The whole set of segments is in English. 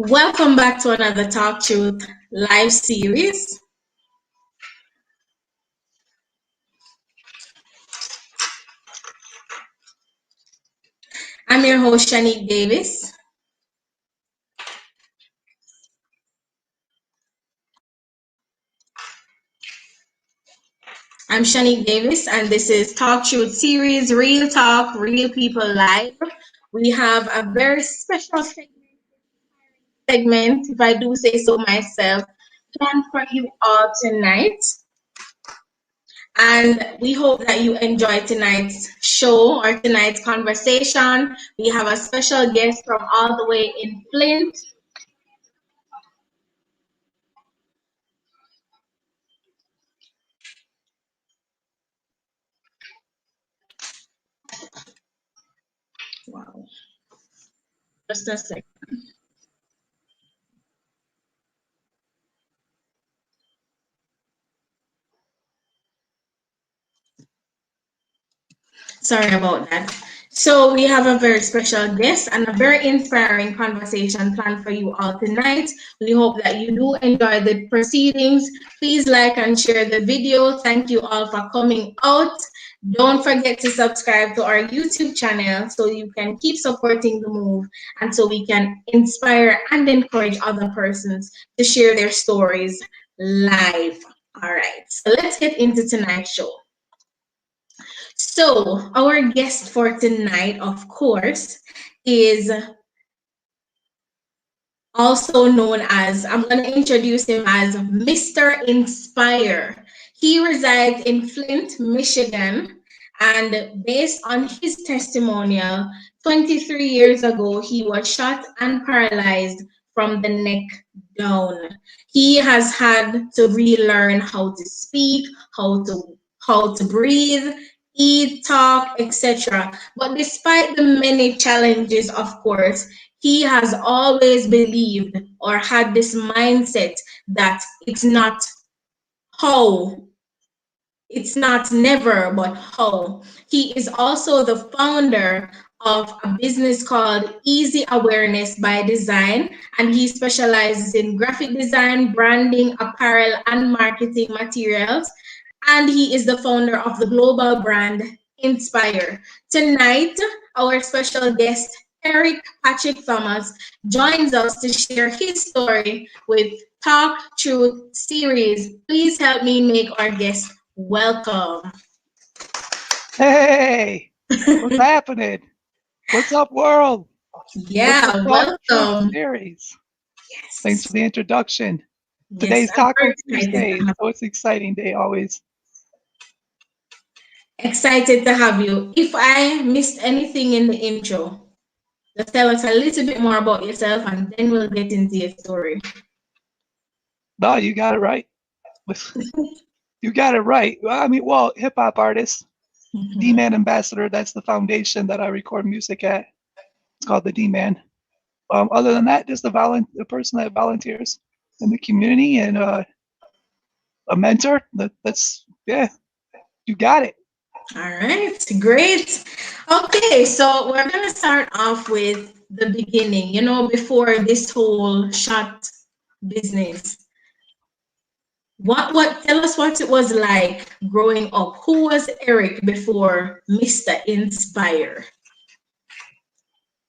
Welcome back to another TalkTruth Live Series. I'm your host, Shanique Davis. I'm Shanique Davis, and this is TalkTruth Series, Real Talk, Real People Live. We have a very special segment, if I do say so myself, planned for you all tonight. And we hope that you enjoy tonight's show or tonight's conversation. We have a special guest from all the way in Flint. Wow. Just a second. Sorry about that. So we have a very special guest and a very inspiring conversation planned for you all tonight. We hope that you do enjoy the proceedings. Please like and share the video. Thank you all for coming out. Don't forget to subscribe to our YouTube channel so you can keep supporting the move and so we can inspire and encourage other persons to share their stories live. All right, so let's get into tonight's show. So our guest for tonight, of course, is also known as, I'm going to introduce him as Mr. Inspire. He resides in Flint, Michigan, and based on his testimonial, 23 years ago, he was shot and paralyzed from the neck down. He has had to relearn how to speak, how to breathe, eat, talk, etc. But despite the many challenges, of course, he has always believed or had this mindset that it's not never, but how. He is also the founder of a business called Easy Awareness by Design, and he specializes in graphic design, branding, apparel, and marketing materials. And he is the founder of the global brand Inspire. Tonight, our special guest, Eric Patrick Thomas, joins us to share his story with TalkTruth Series. Please help me make our guest welcome. Hey, what's happening? What's up, world? Yeah, welcome. Series. Yes. Thanks for the introduction. Today's Taco Tuesday, so it's an exciting day always. Excited to have you. If I missed anything in the intro, just tell us a little bit more about yourself and then we'll get into your story. No, you got it right. You got it right. I mean, well, hip hop artist, D-Man Ambassador, that's the foundation that I record music at. It's called the D-Man. Other than that, just a person that volunteers in the community and a mentor. That's, yeah, you got it. All right, great. Okay, so we're going to start off with the beginning, before this whole shot business. Tell us what it was like growing up. Who was Eric before Mr. Inspire?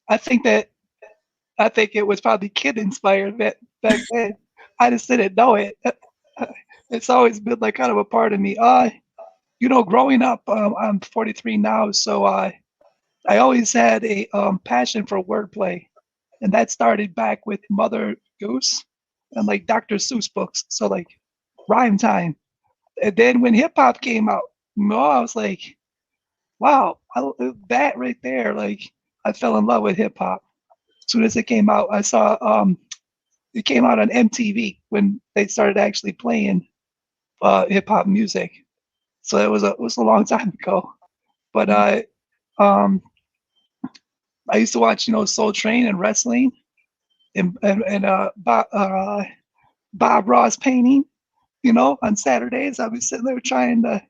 I think it was probably kid inspired back then. I just didn't know it. It's always been like kind of a part of me. Growing up, I'm 43 now, so I always had a passion for wordplay, and that started back with Mother Goose and like Dr. Seuss books. So like rhyme time, and then when hip hop came out, I was like, wow, that right there, like I fell in love with hip hop. As soon as it came out, I saw it came out on MTV when they started actually playing hip hop music. So it was a long time ago. But I used to watch, Soul Train and wrestling and Bob Ross painting, on Saturdays. I was sitting there trying to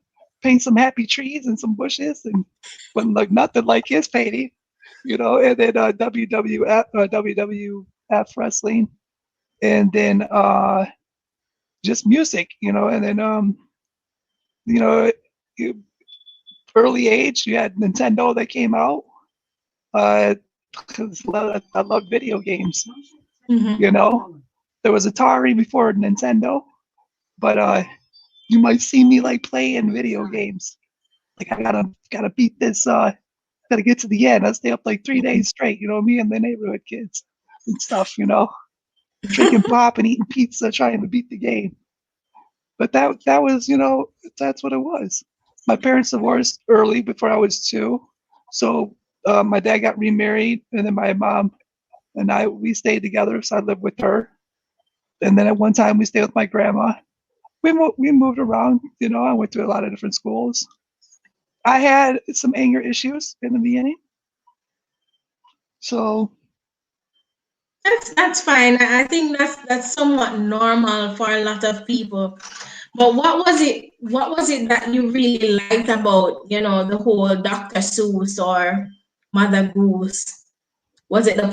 paint some happy trees and some bushes, but like nothing like his painting, and then WWF F wrestling, and then just music, and then you know, you, early age, you had Nintendo that came out. Uh, 'Cause I love video games. Mm-hmm. There was Atari before Nintendo, but you might see me like playing video games. Like I gotta beat this. Gotta get to the end. I stay up like 3 days straight. Me and the neighborhood kids and stuff. Drinking pop and eating pizza, trying to beat the game. But that was, that's what it was. My parents divorced early before I was 2, so my dad got remarried, and then my mom and we stayed together. So I lived with her, and then at one time we stayed with my grandma. We moved around. I went to a lot of different schools. I had some anger issues in the beginning, so That's fine. I think that's somewhat normal for a lot of people. But what was it that you really liked about, the whole Dr. Seuss or Mother Goose? Was it the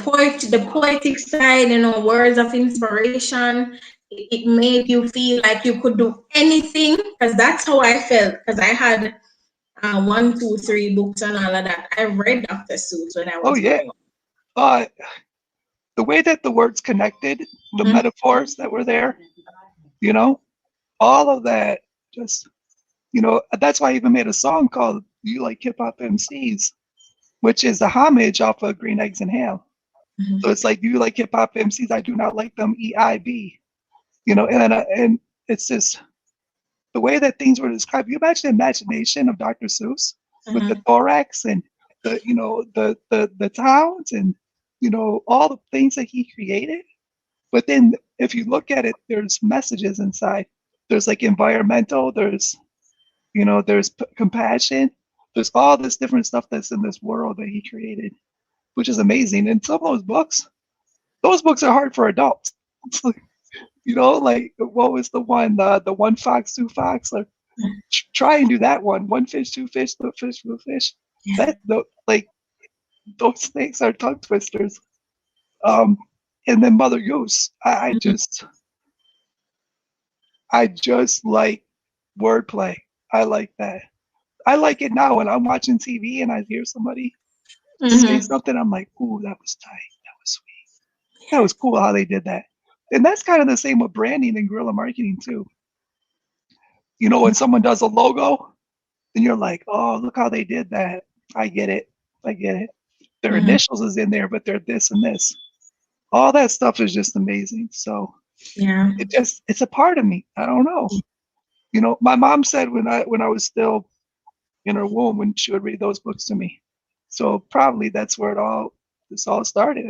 poetic side, words of inspiration? It made you feel like you could do anything? Because that's how I felt. Because I had one, two, three books and all of that. I read Dr. Seuss when I oh was yeah. growing up. Uh, the way that the words connected, the Mhm. metaphors that were there, you know, all of that, just that's why I even made a song called "You Like Hip Hop MCs," which is a homage off of Green Eggs and Ham. Mhm. So it's like, "You like hip hop MCs, I do not like them." EIB, and it's just the way that things were described. You imagine the imagination of Dr. Seuss with the Mhm. thorax and the towns and all the things that he created. But then if you look at it, there's messages inside. There's like environmental. There's compassion. There's all this different stuff that's in this world that he created, which is amazing. And some of those books are hard for adults. Like what was the one fox, two fox? Like, try and do that one. One fish, two fish, no fish, no fish. Yeah. That no, like those things are tongue twisters. Um, and then Mother Goose. I just like wordplay. I like that. I like it now when I'm watching TV and I hear somebody say Mhm. something. I'm like, ooh, that was tight. That was sweet. That was cool how they did that. And that's kind of the same with branding and guerrilla marketing too. When someone does a logo, and you're like, oh, look how they did that. I get it. I get it. Their Mhm. initials is in there, but they're this and this. All that stuff is just amazing. So Yeah. it's a part of me. I don't know. My mom said when I was still in her womb when she would read those books to me. So probably that's where this all started.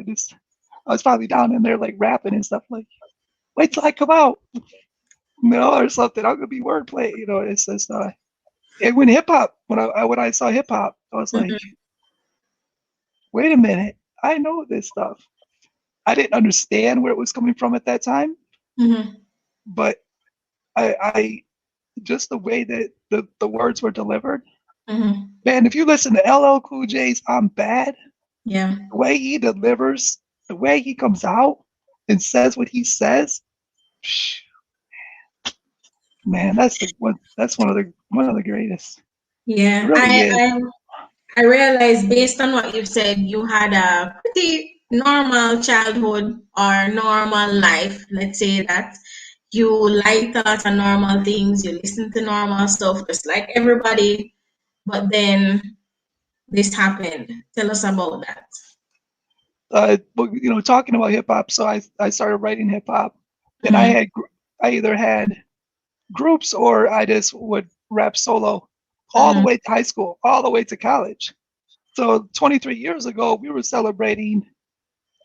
I was probably down in there like rapping and stuff like, wait till I come out, or something. I'm gonna be wordplay. It's just and when hip hop, when I saw hip hop, I was like, Mhm. wait a minute, I know this stuff. I didn't understand where it was coming from at that time, Mhm. but I just the way that the words were delivered. Mhm. Man, if you listen to LL Cool J's "I'm Bad," Yeah. the way he delivers, the way he comes out and says what he says, psh, man, that's one of the greatest. It Yeah. really I is. I I realized based on what you've said, you had a pretty normal childhood or normal life. Let's say that you liked a lot of normal things, you listened to normal stuff, just like everybody. But then this happened. Tell us about that. But talking about hip hop, so I started writing hip hop, and Mm-hmm. I either had groups or I just would rap solo all the Mm-hmm. way to high school, all the way to college. So 23 years ago, we were celebrating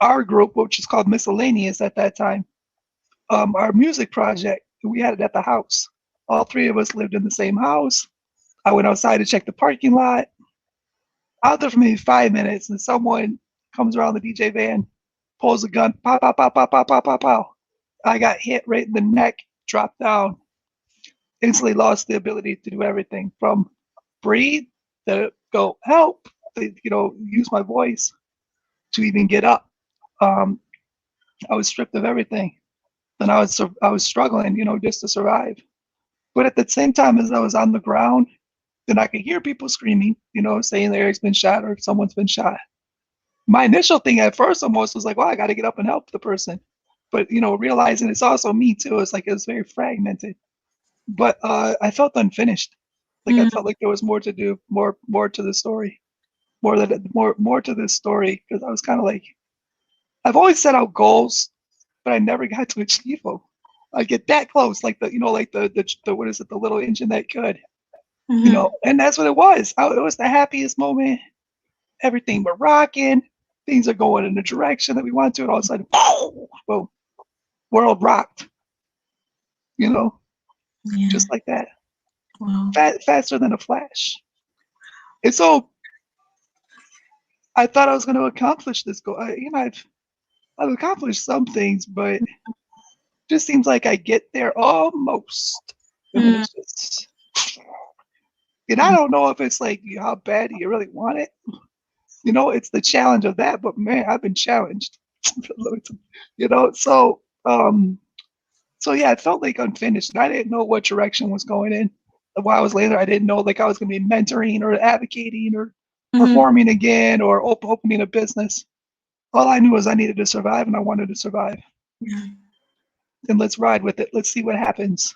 our group, which is called Miscellaneous at that time, our music project. We had it at the house. All three of us lived in the same house. I went outside to check the parking lot. Out there for maybe 5 minutes, and someone comes around the DJ van, pulls a gun, pow, pow, pow, pow, pow, pow, pow, pow. I got hit right in the neck, dropped down, instantly lost the ability to do everything from breathe to go help, to, use my voice to even get up. Um, I was stripped of everything. And I was struggling, just to survive. But at the same time as I was on the ground, then I could hear people screaming, saying that Eric's been shot or someone's been shot. My initial thing at first almost was like, well, I got to get up and help the person. But, realizing it's also me too, it's like it was very fragmented. But I felt unfinished. Like I Mm, felt like there was more to do, more to the story, more to this story. Because I was kind of like, I've always set out goals, but I never got to achieve them. I get that close, like like the what is it, the little engine that could, mhm. and that's what it was. It was the happiest moment. Everything were rocking. Things are going in the direction that we want to, and all of a sudden, boom, world rocked. You know, Yeah. just like that, Wow. faster than a flash. And so I thought I was going to accomplish this goal. I've accomplished some things, but it just seems like I get there almost, and then Mm, it's just. And I don't know if it's like how bad do you really want it. It's the challenge of that. But man, I've been challenged. you know, so so yeah, it felt like unfinished. And I didn't know what direction was going in. While I was later, I didn't know like I was going to be mentoring or advocating or mhm. performing again or opening a business. All I knew was I needed to survive, and I wanted to survive. Yeah. And let's ride with it. Let's see what happens.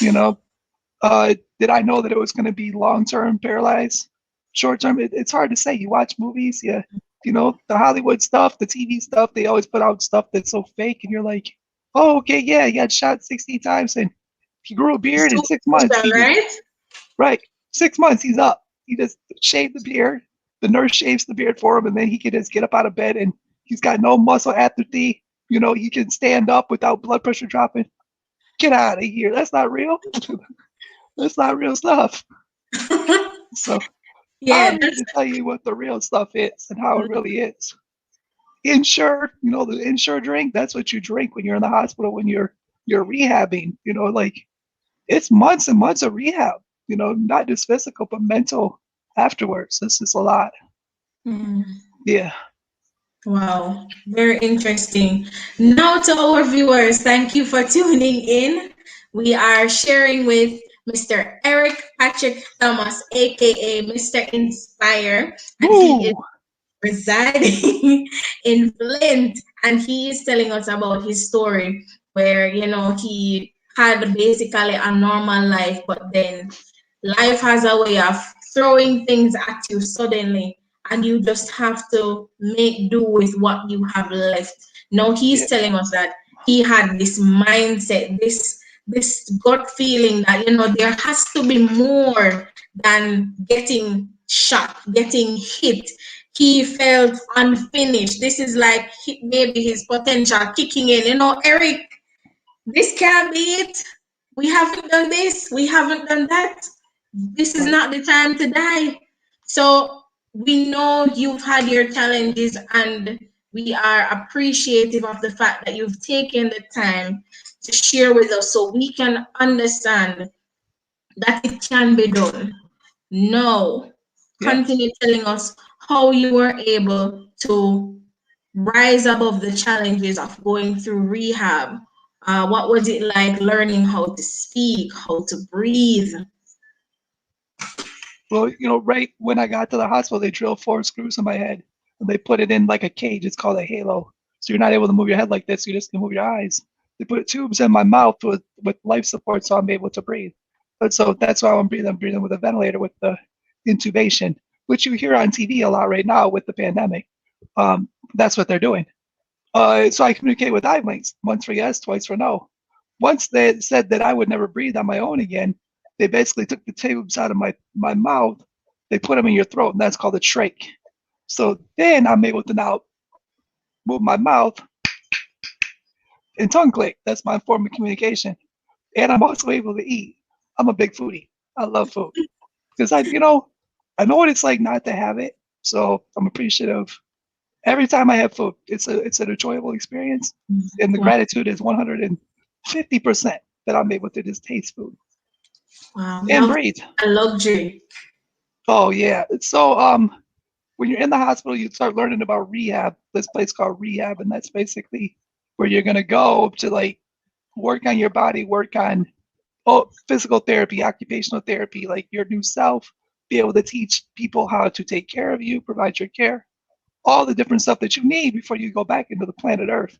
You know, did I know that it was going to be long term paralyzed? Short term, it's hard to say. You watch movies, yeah, the Hollywood stuff, the TV stuff. They always put out stuff that's so fake, and you're like, oh, okay, yeah, he got shot 60 times, and he grew a beard in 6 months. Superficial, right? Right, 6 months, he's up. He just shaved the beard. The nurse shaves the beard for him, and then he can just get up out of bed, and he's got no muscle atrophy. He can stand up without blood pressure dropping. Get out of here. That's not real. That's not real stuff. So Yeah, I'm here that's to tell you what the real stuff is and how it really is. Insure, the insure drink, that's what you drink when you're in the hospital, when you're rehabbing, like it's months and months of rehab, not just physical, but mental afterwards. This is a lot. mm, Yeah. wow, very interesting. Now to our viewers, thank you for tuning in. We are sharing with Mr. Eric Patrick Thomas, aka Mr. Inspire, and he is Woo! residing in Flint, and he is telling us about his story where he had basically a normal life, but then life has a way of throwing things at you suddenly, and you just have to make do with what you have left. Now Yeah. he's telling us that he had this mindset, this gut feeling that there has to be more than getting shot, getting hit. He felt unfinished. This is like maybe his potential kicking in. Eric, this can't be it. We haven't done this. We haven't done that. This is Right. not the time to die. So we know you've had your challenges, and we are appreciative of the fact that you've taken the time to share with us so we can understand that it can be done. No, Yes. continue telling us how you were able to rise above the challenges of going through rehab. What was it like learning how to speak, how to breathe? Well, right when I got to the hospital, they drilled 4 screws in my head and they put it in like a cage. It's called a halo. So you're not able to move your head like this. You just can move your eyes. They put tubes in my mouth with life support so I'm able to breathe. But so that's why I'm breathing. I'm breathing with a ventilator with the intubation, which you hear on TV a lot right now with the pandemic. That's what they're doing. So I communicate with eye blinks, once for yes, twice for no. Once they said that I would never breathe on my own again, they basically took the tubes out of my mouth. They put them in your throat, and that's called a trach. So then I'm able to now move my mouth and tongue click. That's my form of communication. And I'm also able to eat. I'm a big foodie. I love food because I know what it's like not to have it. So I'm appreciative. Every time I have food, it's an enjoyable experience, and the Wow, gratitude is 150% that I'm able to just taste food wow, and love breathe. a luxury. Oh yeah. So when you're in the hospital, you start learning about rehab. This place called Rehab, and that's basically where you're going to go to like work on your body, work on physical therapy, occupational therapy, like your new self, be able to teach people how to take care of you, provide your care, all the different stuff that you need before you go back into the planet Earth.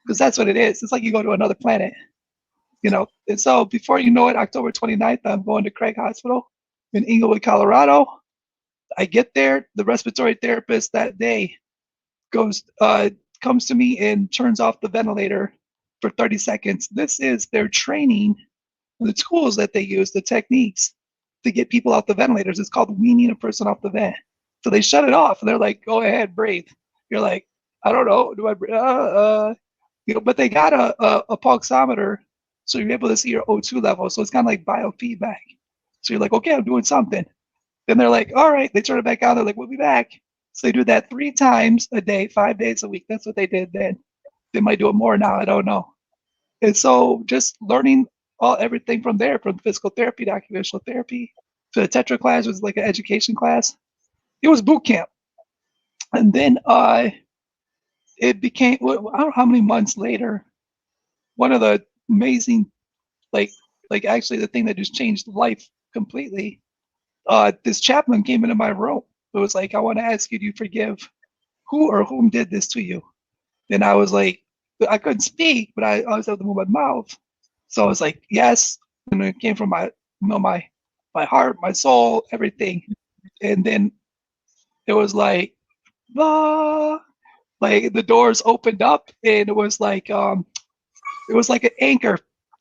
Because that's what it is. It's like you go to another planet, you know. And so before you know it, October 29th, I'm going to Craig Hospital in Inglewood, Colorado. I get there, the respiratory therapist that day comes to me and turns off the ventilator for 30 seconds. This is their training, the tools that they use, the techniques to get people off the ventilators. It's called weaning a person off the vent. So they shut it off and they're like, go ahead, breathe. You're like, I don't know, do I breathe? You know, but they got a pulsometer, so you're able to see your O2 level. So it's kind of like biofeedback. So you're like, okay, I'm doing something. Then they're like, all right, they turn it back on. They're like, we'll be back. So they do that 3 times a day, 5 days a week. That's what they did then. They might do it more now. I don't know. And so just learning everything from there, from physical therapy to occupational therapy to the Tetra class was like an education class. It was boot camp. And then it became, I don't know how many months later, one of the amazing, like actually the thing that just changed life completely, this chaplain came into my room. It was like, I want to ask you, do you forgive who or whom did this to you? And I was like, I couldn't speak, but I was able to move my mouth. So I was like, yes. And it came from my, you know, my heart, my soul, everything. And then it was like, ah, like the doors opened up and it was like an anchor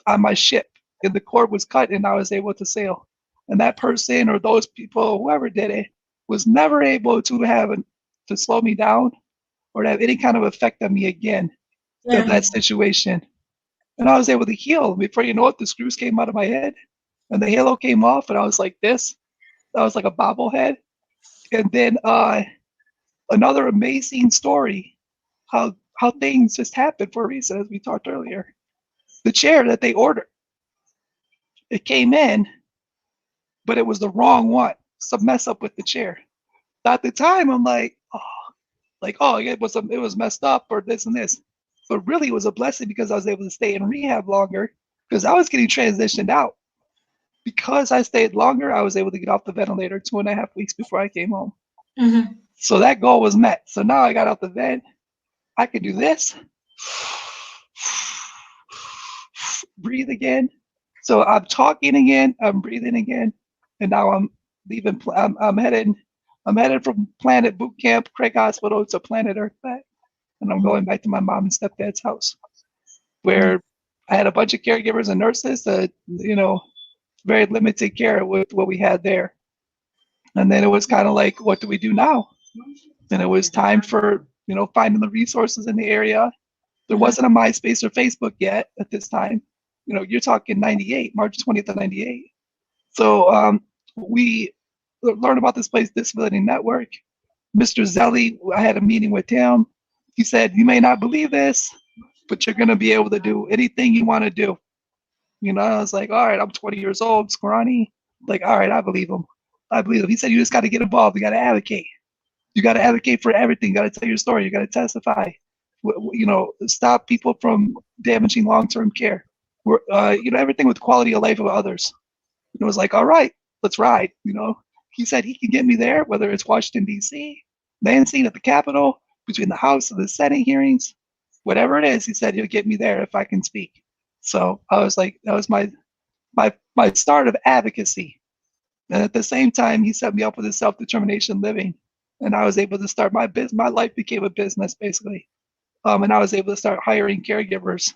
on my ship and the cord was cut and I was able to sail. And that person or those people, whoever did it, was never able to slow me down or to have any kind of effect on me again of Yeah. that situation. And I was able to heal. Before you know it, the screws came out of my head and the halo came off and I was like this. I was like a bobblehead. And then another amazing story, how things just happen for a reason, as we talked earlier. The chair that they ordered, it came in, but it was the wrong one. Some mess up with the chair. At the time, I'm like, oh, it was messed up or this and this. But really, it was a blessing because I was able to stay in rehab longer because I was getting transitioned out. Because I stayed longer, I was able to get off the ventilator 2.5 weeks before I came home. Mm-hmm. So that goal was met. So now I got out the vent. I could do this. Breathe again. So I'm talking again. I'm breathing again. And now I'm leaving. I'm headed from Planet Boot Camp, Craig Hospital to Planet Earth back. And I'm going back to my mom and stepdad's house, where I had a bunch of caregivers and nurses that, you know, very limited care with what we had there. And then it was kind of like, what do we do now? And it was time for, you know, finding the resources in the area. There wasn't a MySpace or Facebook yet at this time. You know, you're talking 98, March 20th of 98. So we learned about this place, Disability Network. Mr. Zelli, I had a meeting with him. He said, you may not believe this, but you're going to be able to do anything you want to do. You know, I was like, all right, I'm 20 years old, scrawny. Like, all right, I believe him. I believe him. He said, you just got to get involved. You got to advocate. You got to advocate for everything. You got to tell your story. You got to testify. You know, stop people from damaging long-term care. You know, everything with quality of life of others. And it was like, all right, let's ride. You know, he said he can get me there, whether it's Washington, D.C., Lansing at the Capitol, between the House and the Senate hearings, whatever it is, he said he'll get me there if I can speak. So I was like, that was my start of advocacy. And at the same time, he set me up with his self-determination living. And I was able to start my business. My life became a business, basically. And I was able to start hiring caregivers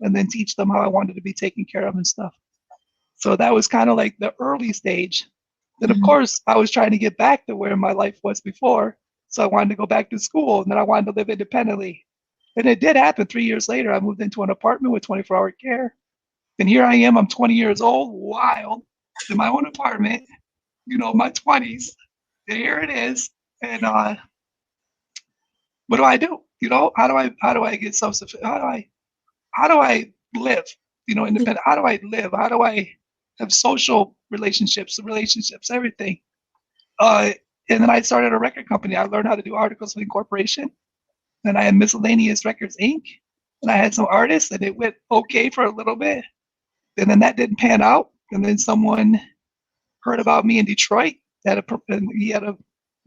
and then teach them how I wanted to be taken care of and stuff. So that was kind of like the early stage. Then, of course, I was trying to get back to where my life was before. So I wanted to go back to school, and then I wanted to live independently. And it did happen. 3 years later, I moved into an apartment with 24-hour care. And here I am. I'm 20 years old, wild, in my own apartment, you know, my 20s. And here it is. And what do I do? You know, how do I get self-sufficient? How do I live? You know, independent. How do I live? How do I have social relationships, everything? And then I started a record company. I learned how to do articles of incorporation. Then I had Miscellaneous Records Inc. and I had some artists, and it went okay for a little bit, and then that didn't pan out. And then someone heard about me in Detroit. And he had a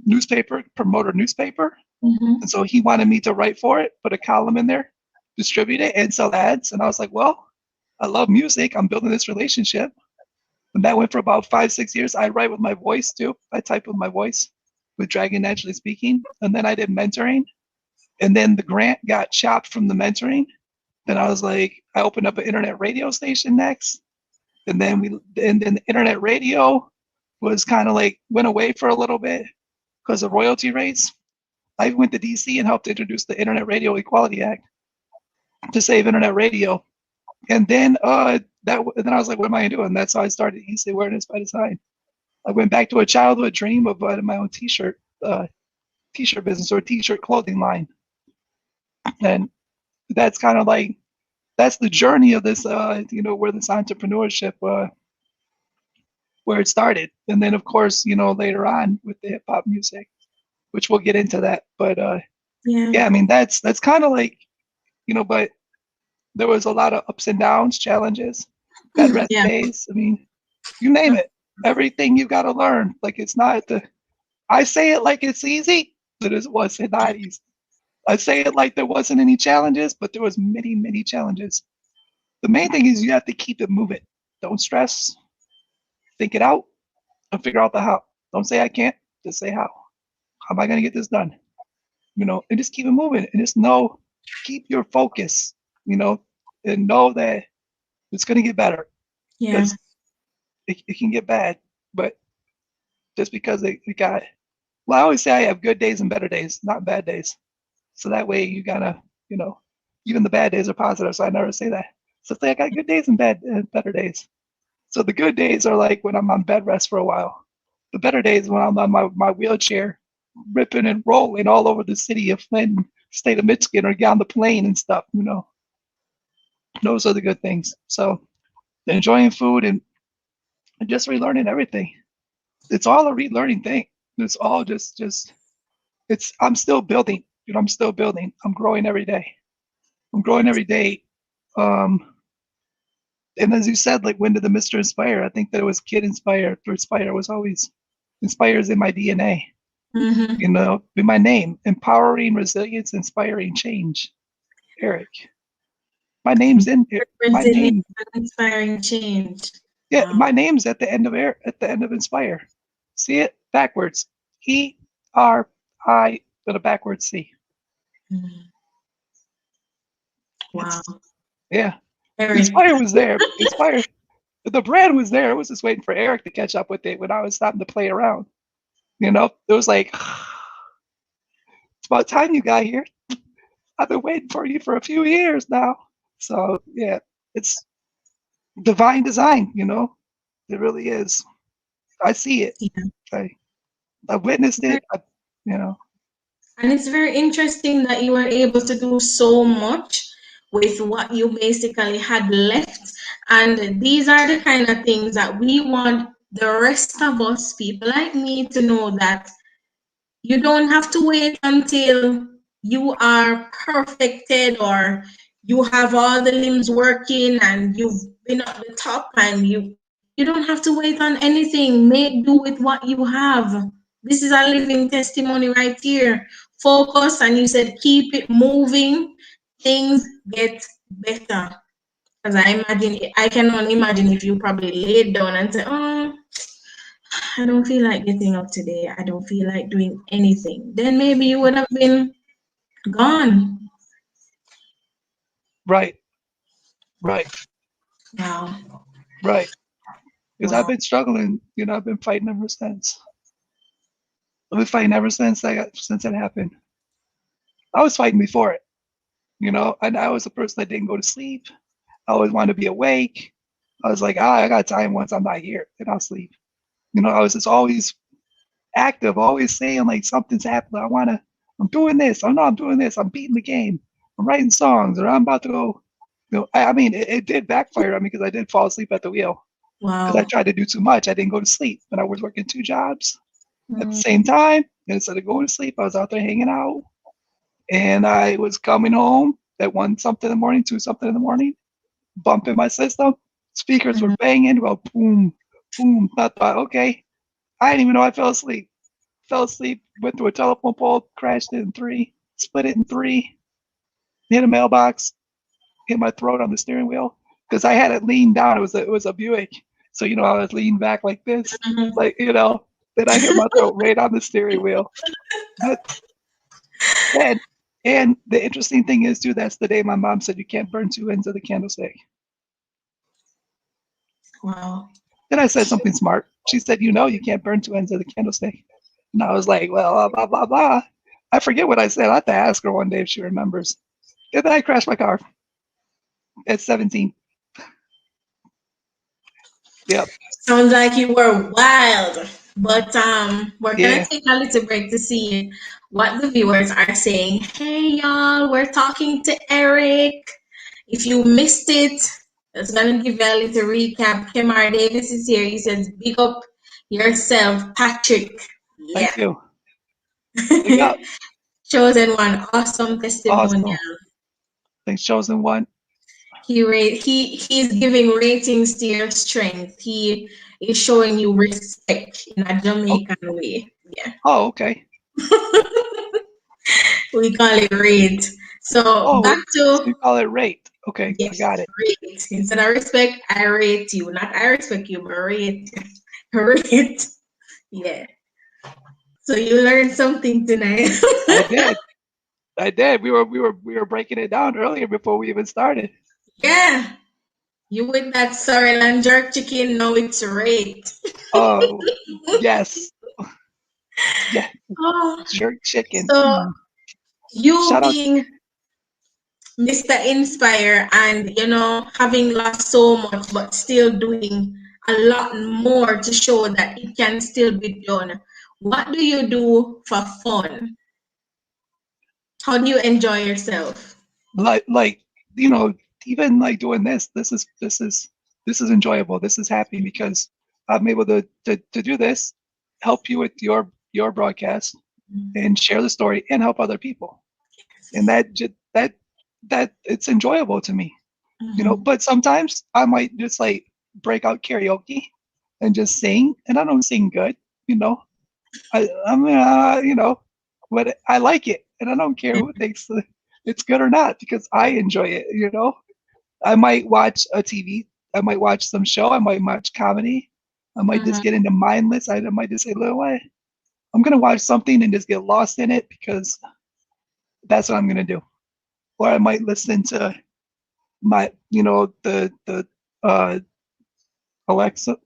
newspaper, promoter newspaper, and so he wanted me to write for it, put a column in there, distribute it, and sell ads. And I was like, well, I love music. I'm building this relationship. And that went for about 5-6 years. I write with my voice too. I type with my voice with Dragon Naturally Speaking. And then I did mentoring. And then the grant got chopped from the mentoring. Then I was like, I opened up an internet radio station next. And then the internet radio was kind of like went away for a little bit because of royalty rates. I went to DC and helped introduce the Internet Radio Equality Act to save internet radio. And then then I was like, what am I doing? That's how I started East Awareness by Design. I went back to a childhood dream of my own t-shirt business or t-shirt clothing line. And that's kind of like, that's the journey of this, where this entrepreneurship, where it started. And then of course, later on with the hip hop music, which we'll get into that. But yeah, I mean, that's kind of like, but there was a lot of ups and downs, challenges, bad rest days. I mean, you name it, everything you got to learn. Like I say it like it's easy, but it wasn't not easy. I say it like there wasn't any challenges, but there was many, many challenges. The main thing is you have to keep it moving. Don't stress, think it out, and figure out the how. Don't say I can't, just say how. How am I going to get this done? And just keep it moving, and just keep your focus, and know that it's going to get better. Yeah. It can get bad, but just because I always say I have good days and better days, not bad days. So that way you gotta, even the bad days are positive. So I never say that. So say I got good days and better days. So the good days are like when I'm on bed rest for a while. The better days when I'm on my wheelchair, ripping and rolling all over the city of Flint, state of Michigan, or get on the plane and stuff. Those are the good things. So enjoying food and just relearning everything. It's all a relearning thing. It's all just I'm still building. I'm still building. I'm growing every day. And as you said, like, when did the Mr. Inspire? I think that it was Kid Inspire. For Inspire was always Inspires in my DNA. In my name, empowering resilience, inspiring change. Eric, my name's in here. My name, inspiring change. yeah, my name's at the end of Inspire. See it backwards. E-R-I with a backwards C. Wow. Yeah. Inspire was there. Inspire, the brand was there. I was just waiting for Eric to catch up with it when I was starting to play around. It was like, it's about time you got here. I've been waiting for you for a few years now. So yeah, it's divine design. It really is. I see it. Yeah. I witnessed it. And it's very interesting that you were able to do so much with what you basically had left. And these are the kind of things that we want the rest of us, people like me, to know, that you don't have to wait until you are perfected or you have all the limbs working and you've been at the top, and you don't have to wait on anything. Make do with what you have. This is a living testimony right here. Focus, and you said keep it moving. Things get better. Because I can only imagine if you probably laid down and said, oh, I don't feel like getting up today. I don't feel like doing anything. Then maybe you would have been gone. Right. Wow. Right. Because Wow. I've been struggling. I've been fighting ever since. I've been fighting ever since it happened. I was fighting before it. And I was a person that didn't go to sleep. I always wanted to be awake. I was like, I got time once I'm not here, and I'll sleep. I was just always active, always saying like something's happening. I'm doing this. I'm doing this. I'm beating the game. I'm writing songs, or I'm about to go. I mean, it did backfire on me because I did fall asleep at the wheel. Wow. Because I tried to do too much. I didn't go to sleep, and I was working 2 jobs at the same time. And instead of going to sleep, I was out there hanging out, and I was coming home at 1 something in the morning, 2 something in the morning, bump in my system. Speakers were Mhm. banging, well, boom, boom. I thought, okay. I didn't even know I fell asleep. Fell asleep, went through a telephone pole, crashed it in 3, split it in 3, hit a mailbox, hit my throat on the steering wheel because I had it leaned down. It was a Buick, so I was leaned back like this, Mhm. like Then I hit my throat right on the steering wheel. But and and the interesting thing is too, that's the day my mom said you can't burn 2 ends of the candlestick. Wow. Then I said something smart. She said, you can't burn 2 ends of the candlestick. And I was like, well, blah blah blah. I forget what I said. I have to ask her one day if she remembers. And then I crashed my car at 17. Yep. Sounds like you were wild. But we're gonna Yeah. take a little break to see what the viewers are saying. Hey y'all, we're talking to Eric. If you missed it, just gonna give you a little recap. Kemar Davis is here. He says, "Big up yourself, Patrick." Yeah. Thank you. Big up. Chosen one, awesome testimonial. Awesome. Thanks, chosen one. He's giving ratings to your strength. He is showing you respect in a Oh, Jamaican way. Yeah. oh, okay. We call it rate. So Oh, back so you to call it rate. Okay, I yes, got it. rate. Instead of respect, I rate you. Not I respect you, but rate. Rate. Yeah. So you learned something tonight. I did. I did. We were breaking it down earlier before we even started. Yeah. You with that sorrel and jerk chicken, now it's rate. Oh, yes. Yeah. Oh, Jerk chicken. so you Shout out. being Mr. Inspire and having lost so much but still doing a lot more to show that it can still be done. What do you do for fun? How do you enjoy yourself? Like you know even like doing this is enjoyable. This is happy because I'm able to do this, help you with your broadcast, and share the story and help other people, and that it's enjoyable to me. Mhm. But sometimes I might just like break out karaoke and just sing, and I don't sing good. you know I mean, but I like it, and I don't care who thinks it's good or not because I enjoy it. I might watch a TV, I might watch some show, I might watch comedy, I might just Mhm. get into mindless. I might just say, "Little way, I'm gonna watch something and just get lost in it because that's what I'm gonna do." Or I might listen to my, the uh, Alexa.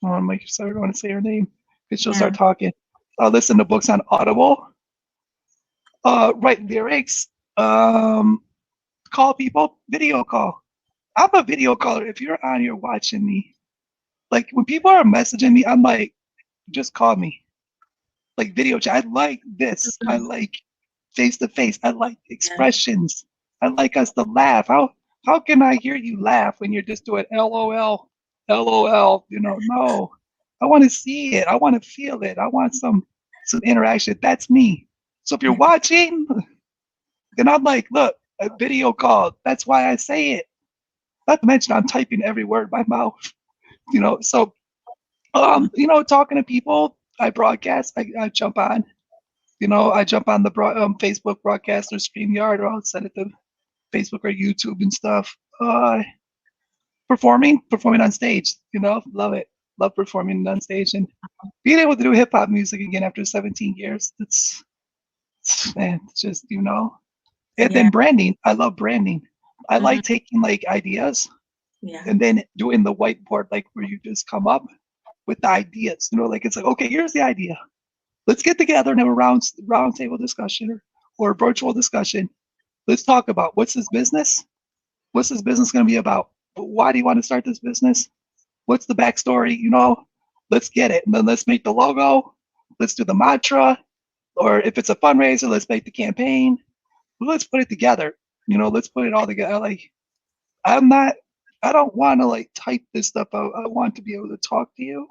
Oh, I'm like, sorry, I don't want to say her name because she'll Yeah. start talking. I'll listen to books on Audible. Write lyrics. Um, Call people. Video call. I'm a video caller. If you're on here watching me, like when people are messaging me, I'm like, just call me. Like video chat. I like this. I Mhm. like face to face. I like Yeah. expressions. I like us to laugh. How can I hear you laugh when you're just doing LOL, LOL? No. I want to see it. I want to feel it. I want some interaction. That's me. So if you're Yeah. watching, then I'm like, look, a video call. That's why I say it. Not to mention I'm typing every word by mouth. So talking to people, I broadcast. I jump on. I jump on the Facebook broadcast or StreamYard, or I'll send it to Facebook or YouTube and stuff. Performing on stage. Love it. Love performing on stage and being able to do hip hop music again after 17 years. Man, it's just And then Yeah. branding. I love branding. I Mhm. like taking like ideas Yeah. and then doing the whiteboard, like where you just come up with the ideas. Like it's like, okay, here's the idea. Let's get together and have a round table discussion or a virtual discussion. Let's talk about what's this business? What's this business going to be about? Why do you want to start this business? What's the backstory? Let's get it. And then let's make the logo. Let's do the mantra. Or if it's a fundraiser, let's make the campaign. Let's put it together. Let's put it all together. I'm not, I don't want to like type this stuff out. I want to be able to talk to you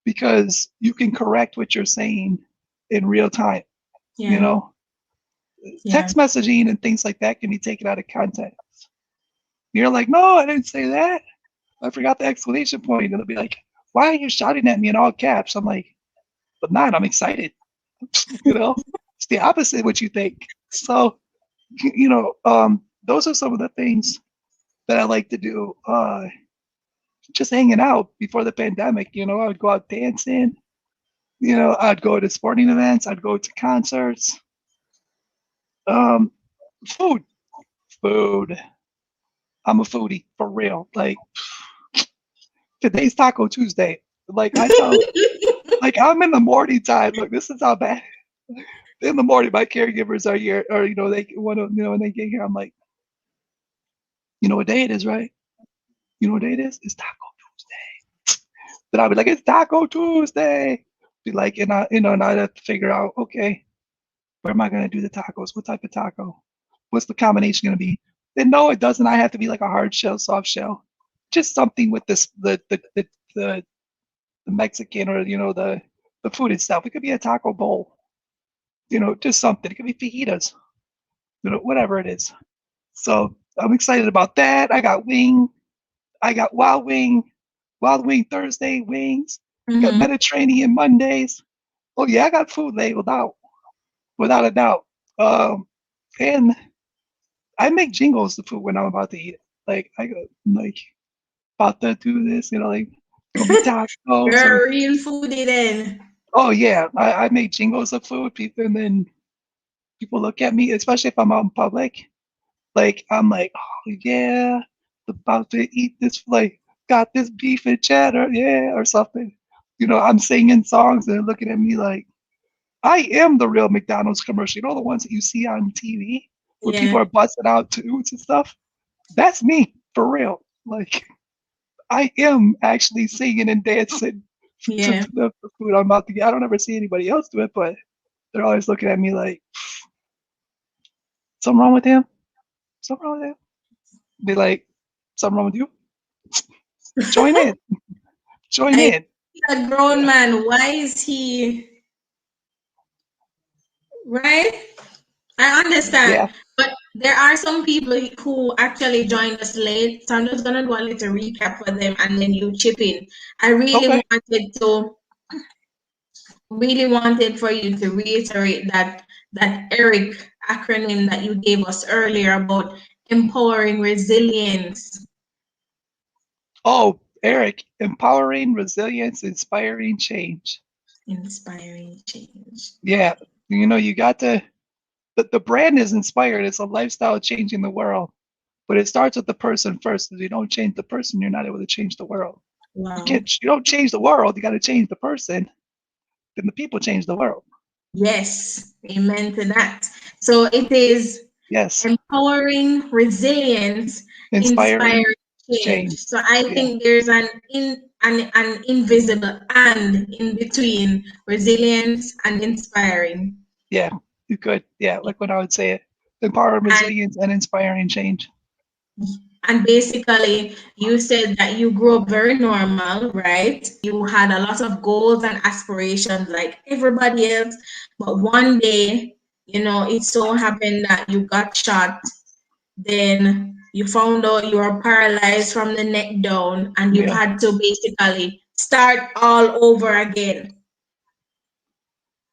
because you can correct what you're saying in real time. You Yeah. know, Yeah. text messaging and things like that can be taken out of context. You're like, no, I didn't say that. I forgot the exclamation point. And they'll be like, why are you shouting at me in all caps? I'm like, but not, I'm excited. It's the opposite of what you think. So, those are some of the things that I like to do. Just hanging out before the pandemic, I would go out dancing, I'd go to sporting events, I'd go to concerts. Um, food, food. I'm a foodie for real. Like today's Taco Tuesday. Like I tell, like I'm in the morning time. Look, this is how bad. In the morning, my caregivers are here, or they want to, when they get here, I'm like, you know what day it is, right? You know what day it is? It's Taco Tuesday. Then I'll be like, it's Taco Tuesday. Be like, and I'd have to figure out, okay, where am I gonna do the tacos? What type of taco? What's the combination gonna be? Then no, it doesn't. I have to be like a hard shell, soft shell, just something with this the Mexican or the food itself. It could be a taco bowl, just something. It could be fajitas, whatever it is. So I'm excited about that. I got wing. I got wild wing Thursday wings. Got Mm-hmm. Mediterranean Mondays. Oh yeah, I got food labeled out without a doubt. And I make jingles to food when I'm about to eat it. Like I go like about to do this, like gonna be tacos You're or a real foodie then. oh yeah, I make jingles of food. People and then people look at me, especially if I'm out in public. Like I'm like, oh yeah, about to eat this. Like got this beef and cheddar, yeah, or something. I'm singing songs and they're looking at me like I am the real McDonald's commercial. The ones that you see on TV where people Yeah. are busting out tubes and stuff. That's me for real. Like I am actually singing and dancing to Yeah. the food I'm about to get. I don't ever see anybody else do it, but they're always looking at me like, something wrong with him? Something wrong with him? Be like, something wrong with you? Join in. Join Like in. a grown Yeah. man, why is he right? I understand. Yeah. But there are some people who actually joined us late. So I'm just gonna do a little recap for them and then you chip in. I Okay. really wanted for you to reiterate that ERIC acronym that you gave us earlier about empowering resilience. Oh, Eric, empowering resilience, inspiring change. Inspiring change. Yeah. You got to, the brand is inspired. It's a lifestyle changing the world, but it starts with the person first. If you don't change the person, you're not able to change the world. Wow. You don't change the world. You got to change the person. Then the people change the world. Yes, amen to that. So it is Yes. empowering resilience, inspiring Inspiring change. change. So I Yeah. think there's an invisible and in between resilience and inspiring. Yeah. You could. Yeah. Like when I would say it, empowering And resilience and inspiring change. and basically you said that you grew up very normal, right? You had a lot of goals and aspirations like everybody else, but one day, it so happened that you got shot. Then you found out you were paralyzed from the neck down and you Yeah. had to basically start all over again.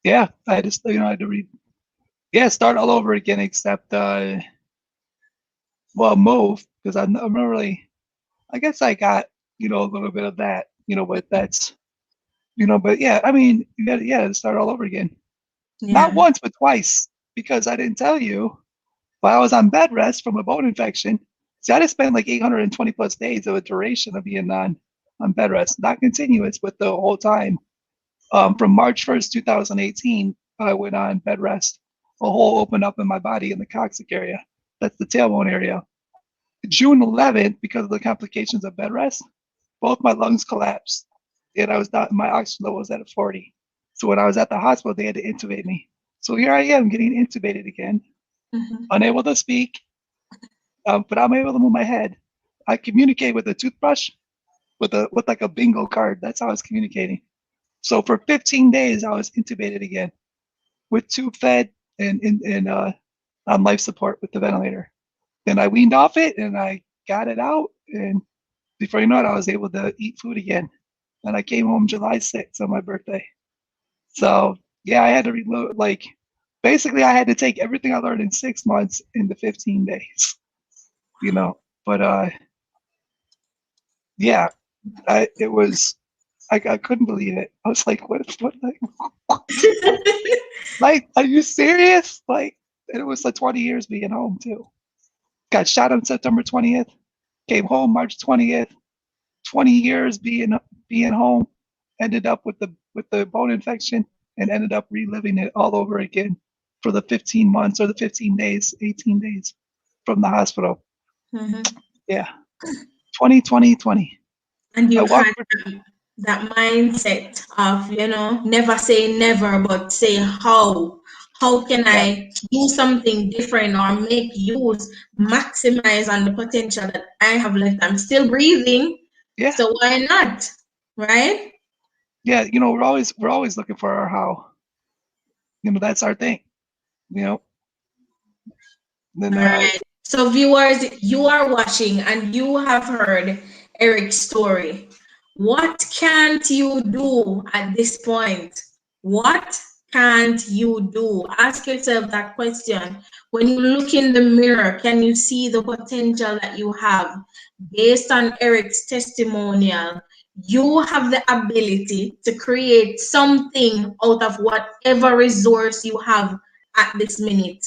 Yeah. I just, I had to read. Yeah. Start all over again, except, move because I'm not really, I guess I got, a little bit of that, but that's, but yeah, I mean, you got to, yeah, start all over again. Not Yeah. once, but twice, because I didn't tell you while I was on bed rest from a bone infection. See, I just spent like 820 plus days of a duration of being on bed rest, not continuous, but the whole time. From March 1st, 2018, I went on bed rest. A hole opened up in my body in the coccyx area. That's the tailbone area. June 11th, because of the complications of bed rest, both my lungs collapsed, and I was not, my oxygen level was at a 40. So when I was at the hospital, they had to intubate me. So here I am getting intubated again, Mhm. unable to speak, but I'm able to move my head. I communicate with a toothbrush, with like a bingo card. That's how I was communicating. So for 15 days, I was intubated again with tube fed and on life support with the ventilator. Then I weaned off it and I got it out. And before you know it, I was able to eat food again. And I came home July 6th on my birthday. So yeah, I had to reload. Like basically, I had to take everything I learned in 6 months into 15 days. You know, but yeah, it was. I couldn't believe it. I was like, what, like, are you serious? Like, and it was like 20 years being home too. Got shot on September 20th, came home March 20th, 20 years being home, ended up with the bone infection and ended up reliving it all over again for the 15 months or the 15 days, 18 days from the hospital. Mm-hmm. Yeah. 2020. And I you walked had that mindset of, never say never, but say how. How can yeah, I do something different or make use, maximize on the potential that I have left? I'm still breathing, yeah, so why not? Right? yeah. We're always looking for our how. That's our thing. You know, then All right. So, viewers, you are watching and you have heard Eric's story. What can't you do at this point? What can't you do? Ask yourself that question. When you look in the mirror, can you see the potential that you have? Based on Eric's testimonial, you have the ability to create something out of whatever resource you have at this minute.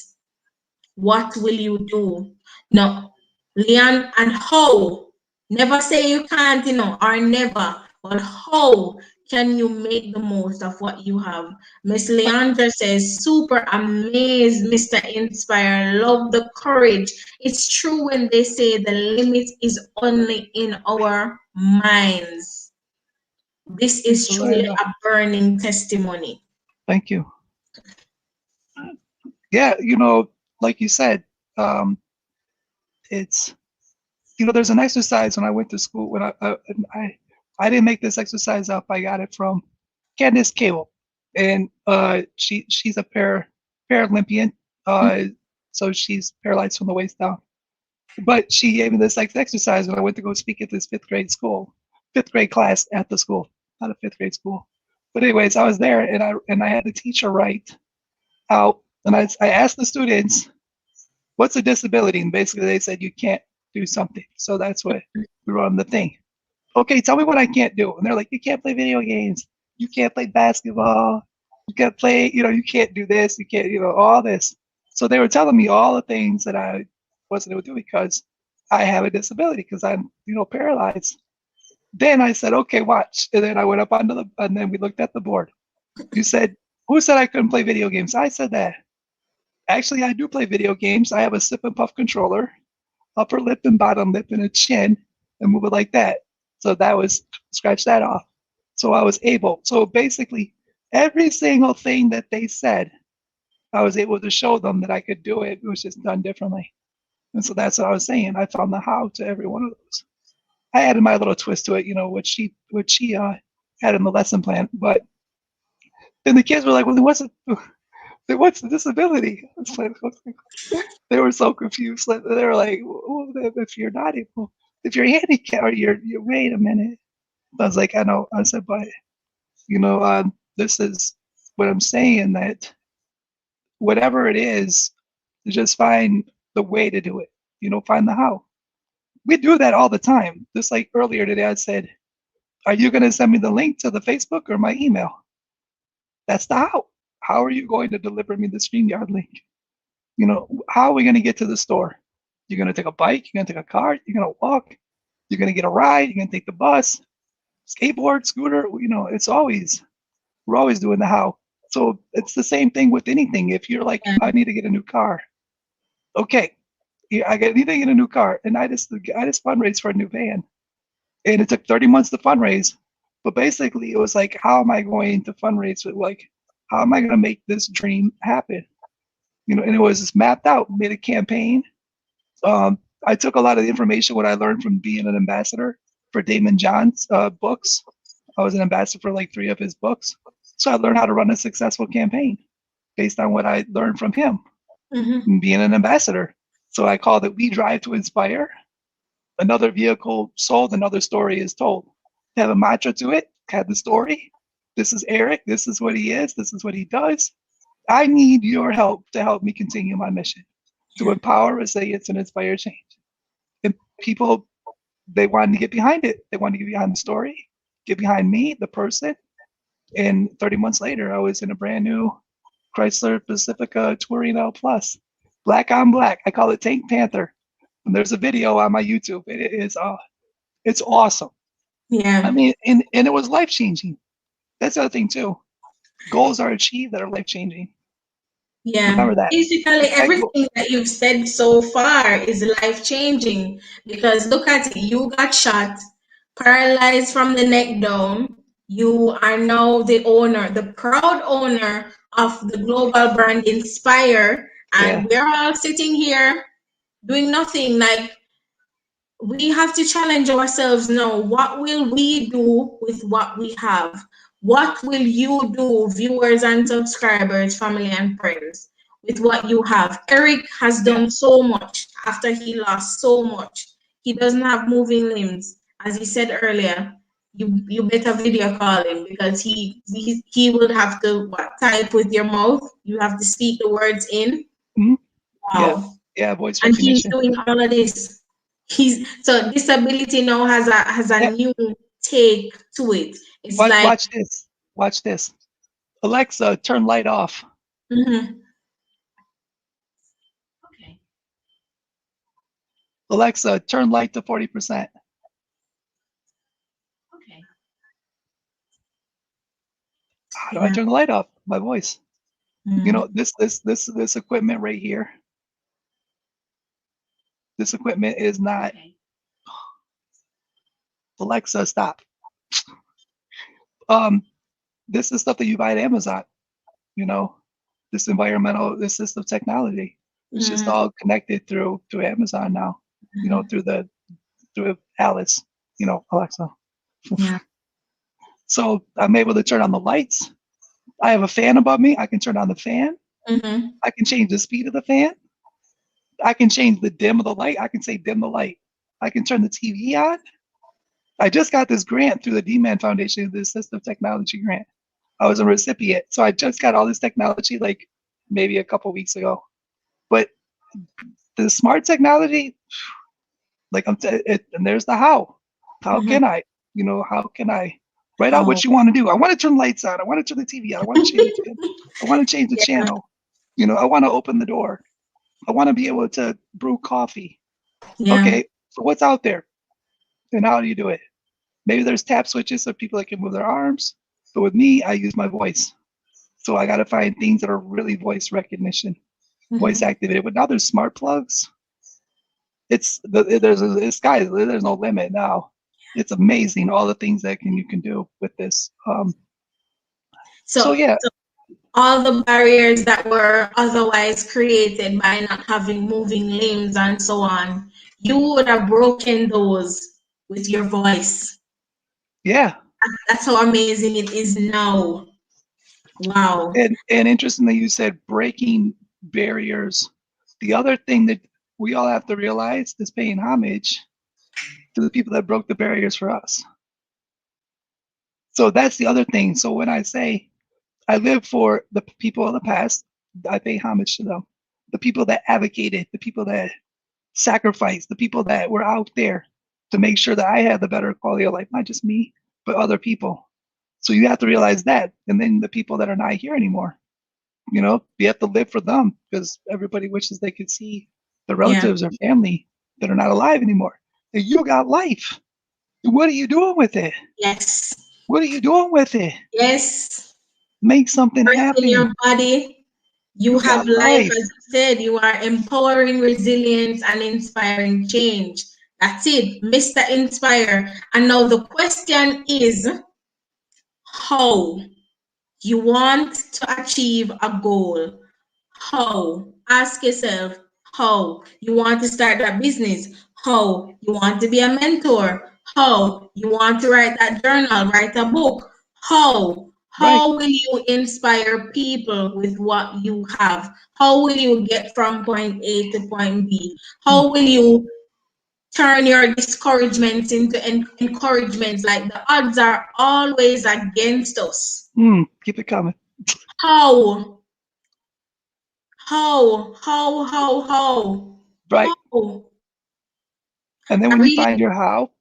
What will you do? No, Leon, and how? Never say you can't, or never, but how can you make the most of what you have? Miss Leandra says, super amazed, Mr. Inspire. Love the courage. It's true when they say the limit is only in our minds. This is truly Yolanda, a burning testimony. thank you. Yeah, like you said, um, it's there's an exercise when I went to school when I didn't make this exercise up. I got it from Candace Cable, and she's a Paralympian, so she's paralyzed from the waist down. But she gave me this exercise when I went to go speak at this fifth grade class at the school, not a fifth grade school. But anyways, I was there and I had the teacher write out, and I asked the students, "What's a disability?" And basically they said you can't do something. So that's what we wrote on the thing. Okay, tell me what I can't do. And they're like, you can't play video games, you can't play basketball, you can't play, you can't do this, you can't, all this. So they were telling me all the things that I wasn't able to do because I have a disability, because I'm, paralyzed. Then I said, okay, watch. And then I went up and then we looked at the board. You said, who said I couldn't play video games? I said that. Actually, I do play video games. I have a sip and puff controller, upper lip and bottom lip, and a chin, and move it like that. So that was scratch that off. So I was able. So basically, every single thing that they said, I was able to show them that I could do it. It was just done differently. And so that's what I was saying. I found the how to every one of those. I added my little twist to it, what she had in the lesson plan. But then the kids were like, "Well, then what's the disability?" They were so confused. They were like, well, "If you're not able, if you're handicapped, or you're wait a minute." I was like, "I know." I said, "But this is what I'm saying, that whatever it is, just find the way to do it. Find the how." We do that all the time. Just like earlier today, I said, "Are you going to send me the link to the Facebook or my email?" That's the how. How are you going to deliver me the StreamYard link? How are we going to get to the store? You're going to take a bike? You're going to take a car? You're going to walk? You're going to get a ride? You're going to take the bus, skateboard, scooter? We're always doing the how. So it's the same thing with anything. If you're like, I need to get a new car. Okay, I need to get a new car. And I just fundraised for a new van. And it took 30 months to fundraise. But basically it was like, how am I going to fundraise? How am I going to make this dream happen? And it was just mapped out, made a campaign. I took a lot of the information, what I learned from being an ambassador for Damon John's books. I was an ambassador for like 3 of his books. So I learned how to run a successful campaign based on what I learned from him. being an ambassador. So I called it We Drive to Inspire. Another vehicle sold, another story is told. Have a mantra to it, had the story. This is Eric. This is what he is. This is what he does. I need your help to help me continue my mission to empower resilience and inspire change. And people, they wanted to get behind it. They wanted to get behind the story, get behind me, the person. And 30 months later, I was in a brand new Chrysler Pacifica Touring L Plus, black on black. I call it Tank Panther. And there's a video on my YouTube. It is, it's awesome. Yeah. I mean, and it was life changing. That's the other thing too. Goals are achieved that are life changing. Yeah. Remember that. Basically, everything that you've said so far is life changing, because look at it. You got shot, paralyzed from the neck down. You are now the owner, the proud owner of the global brand Inspire. And we're all sitting here doing nothing. Like, we have to challenge ourselves now. What will we do with what we have? What will you do, viewers and subscribers, family and friends, with what you have? Eric has done so much after he lost so much. He doesn't have moving limbs. As he said earlier, you better video call him, because he will have to type with your mouth. You have to speak the words in. Wow. Yeah, voice and recognition. He's doing all of this. So disability now has a new take to it. It's watch this. Alexa, turn light off. Okay. Alexa, turn light to 40%. Okay. How do I turn the light off? My voice. You know, this equipment right here. This equipment is not. Alexa, stop. This is stuff that you buy at Amazon. You know, this system technology. It's just all connected through Amazon now. You know, through Alice. You know, Alexa. Yeah. So I'm able to turn on the lights. I have a fan above me. I can turn on the fan. I can change the speed of the fan. I can change the dim of the light. I can say dim the light. I can turn the TV on. I just got this grant through the D-Man Foundation, this system technology grant. I was a recipient. So I just got all this technology like maybe a couple weeks ago. But the smart technology, like and there's the how. How can I? You know, how can I write out what you want to do? I want to turn lights on. I want to turn the TV on. I want to change it. I want to change the channel. You know, I want to open the door. I want to be able to brew coffee. Okay, so what's out there? And how do you do it? Maybe there's tap switches so people that can move their arms. But with me, I use my voice. So I got to find things that are really voice recognition, voice activated. But now there's smart plugs. There's no limit now. It's amazing all the things that you can do with this. So all the barriers that were otherwise created by not having moving limbs and so on, you would have broken those with your voice. Yeah. That's how amazing it is now. Wow. And interestingly, you said breaking barriers. The other thing that we all have to realize is paying homage to the people that broke the barriers for us. So that's the other thing. So when I say I live for the people of the past, I pay homage to them. The people that advocated, the people that sacrificed, the people that were out there to make sure that I had the better quality of life, not just me, but other people. So you have to realize that. And then the people that are not here anymore, you know, you have to live for them, because everybody wishes they could see the relatives or family that are not alive anymore. And you got life. What are you doing with it? Yes. What are you doing with it? Yes. Make something happen. In your body, you have life. As you said, you are empowering resilience and inspiring change. That's it, Mr. Inspire. And now the question is, how? You want to achieve a goal. How? Ask yourself, how? You want to start that business. How? You want to be a mentor. How? You want to write that journal, write a book. How? Right. How will you inspire people with what you have? How will you get from point A to point B? Mm, How will you turn your discouragements into encouragements? Like the odds are always against us. keep it coming. How? How? Right. How? And then I when you really find your how,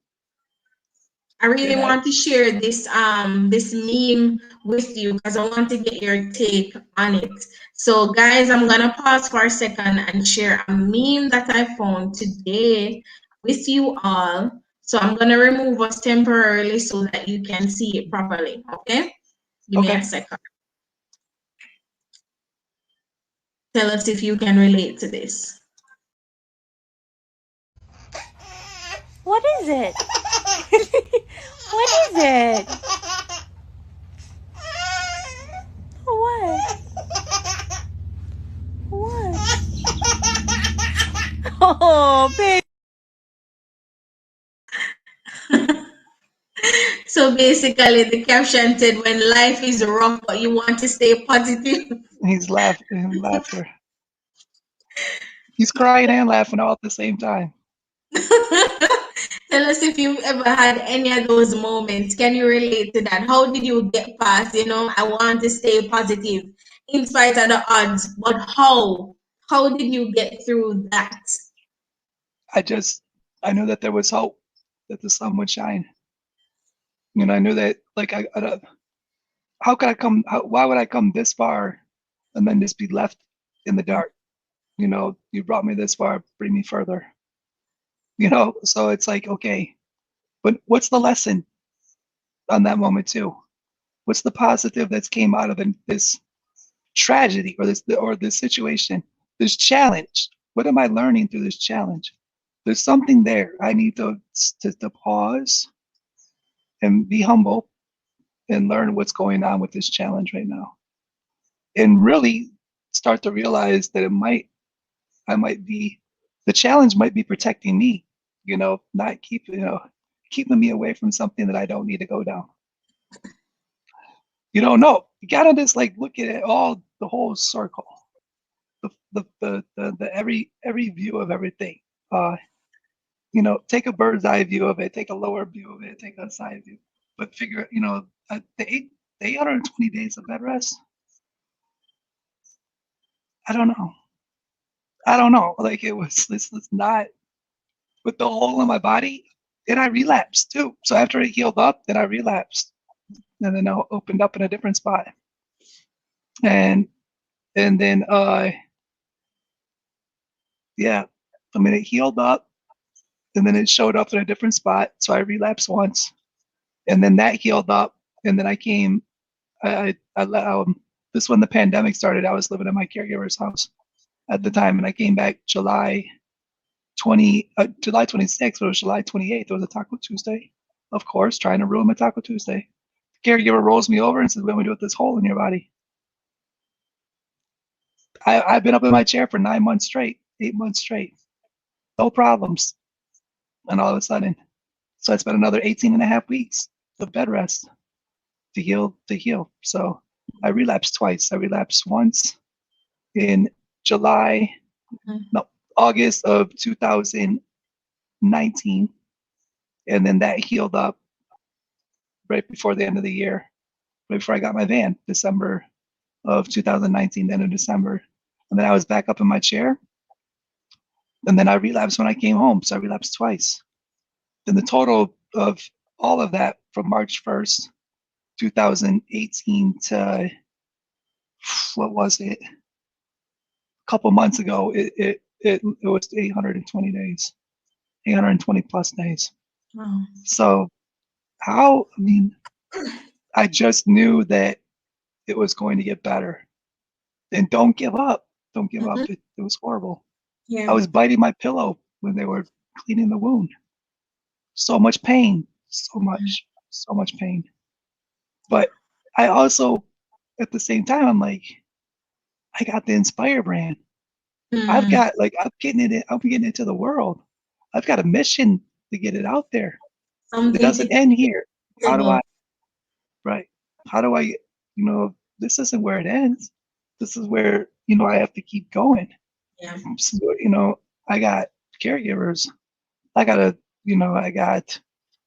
I really then want to share this meme with you because I want to get your take on it. So guys, I'm gonna pause for a second and share a meme that I found today with you all. So I'm gonna remove us temporarily so that you can see it properly. Okay? Give me okay. a second. Tell us if you can relate to this. What is it? What is it? What? What? Oh, baby. So basically the caption said when life is rough but you want to stay positive. He's laughing, laughter. He's crying and laughing all at the same time. Tell us if you've ever had any of those moments. Can you relate to that? How did you get past, I want to stay positive in spite of the odds, but how? How did you get through that? I knew that there was hope, that the sun would shine. I knew that, like, how could I come, why would I come this far and then just be left in the dark? You brought me this far, bring me further. So it's like, okay, but what's the lesson on that moment too? What's the positive that's came out of this tragedy or this situation, this challenge? What am I learning through this challenge? There's something there. I need to pause and be humble and learn what's going on with this challenge right now, and really start to realize that I might be the challenge might be protecting me, not keeping me away from something that I don't need to go down. You don't know. You gotta just like look at it all, the whole circle, the every view of everything. Take a bird's eye view of it, take a lower view of it, take a side view, but figure, the 820 days of bed rest. I don't know. I don't know. Like this was not with the hole in my body, and I relapsed too. So after it healed up, then I relapsed, and then I opened up in a different spot, and then yeah, I mean it healed up, and then it showed up in a different spot. So I relapsed once, and then that healed up, and then I came. This when the pandemic started. I was living in my caregiver's house at the time, and I came back July 26th, but it was July 28th. It was a Taco Tuesday, of course, trying to ruin my Taco Tuesday. The caregiver rolls me over and says, "What do we do with this hole in your body?" I've been up in my chair for 9 months straight, 8 months straight, no problems, and all of a sudden, so I spent another 18 and a half weeks of bed rest to heal. So I relapsed twice. I relapsed once in July, no, August of 2019, and then that healed up right before the end of the year, right before I got my van, December of 2019, the end of December. And then I was back up in my chair. And then I relapsed when I came home. So I relapsed twice. Then the total of all of that from March 1st, 2018 to what was it? A couple months ago, it was 820 days, 820 plus days. Wow. So I just knew that it was going to get better. And don't give up. Don't give up. It was horrible. I Yeah. was biting my pillow when they were cleaning the wound. So much pain. So much pain. But I also, at the same time, I'm like, I got the Inspire brand. I've got I'm getting it to the world. I've got a mission to get it out there. It Something doesn't end here. How do tangible. I right? How do I this isn't where it ends. This is where, I have to keep going. Yeah. So, I got caregivers. I got I got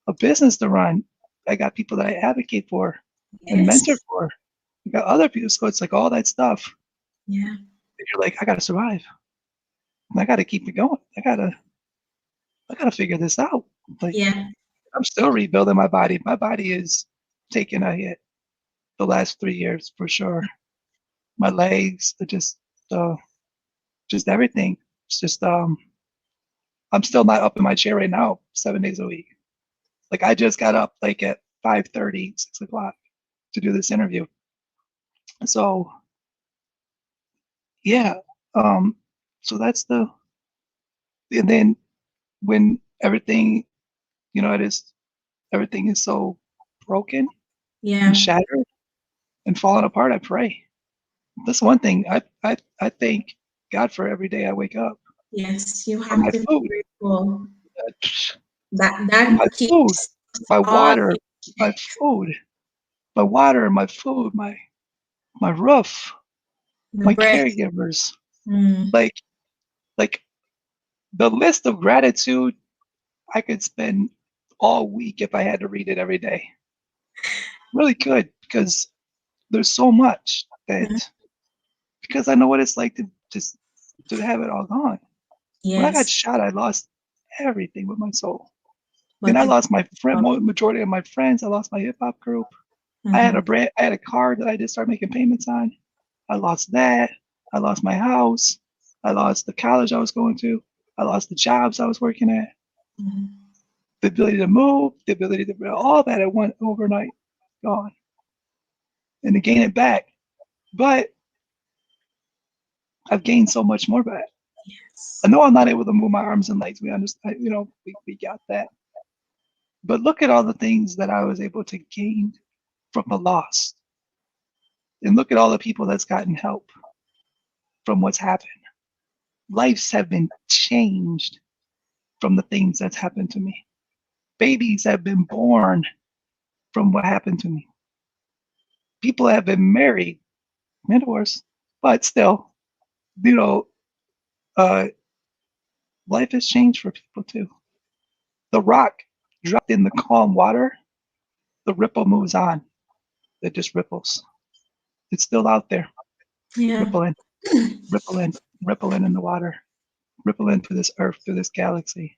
a business to run. I got people that I advocate for and mentor Yes. for. I got other people. So it's like all that stuff. Yeah. And you're like, I got to survive. And I got to keep it going. I gotta figure this out. Like, Yeah. I'm still rebuilding my body. My body is taking a hit the last 3 years for sure. My legs are just everything. It's just I'm still not up in my chair right now 7 days a week. Like I just got up like at 5:30, 6 o'clock to do this interview. So yeah, so that's and then when everything, it is everything is so broken and Yeah. shattered and falling apart, I pray. That's one thing I thank God for every day I wake up. Yes. You For have my to be food, grateful. uh, for That my food, keeps my all water, my food, my water, my food, my roof, the my breath. caregivers. Mm. Like like the list of gratitude I could spend all week if I had to read it every day. Really could, because there's so much Mhm. that because I know what it's like to just to have it all gone. When I got Yes. shot, I lost everything with my soul. Then I But you lost my friend, majority of my friends. I lost my hip hop group. mhm. I had a car that I just started making payments on. I lost that. I lost my house. I lost the college I was going to. I lost the jobs I was working at. Mhm. The ability to move, the ability to all that at one overnight gone, and to gain it back. But I've gained so much more back. I Yes. know I'm not able to move my arms and legs. We understand, we got that. But look at all the things that I was able to gain from the loss. And look at all the people that's gotten help from what's happened. Lives have been changed from the things that's happened to me. Babies have been born from what happened to me. People have been married, mentors, but still, you know, uh, life has changed for people too. The rock dropped in the calm water, the ripple moves on. It just ripples. It's still out there, Yeah. rippling, rippling, rippling in the water, rippling through this earth, through this galaxy.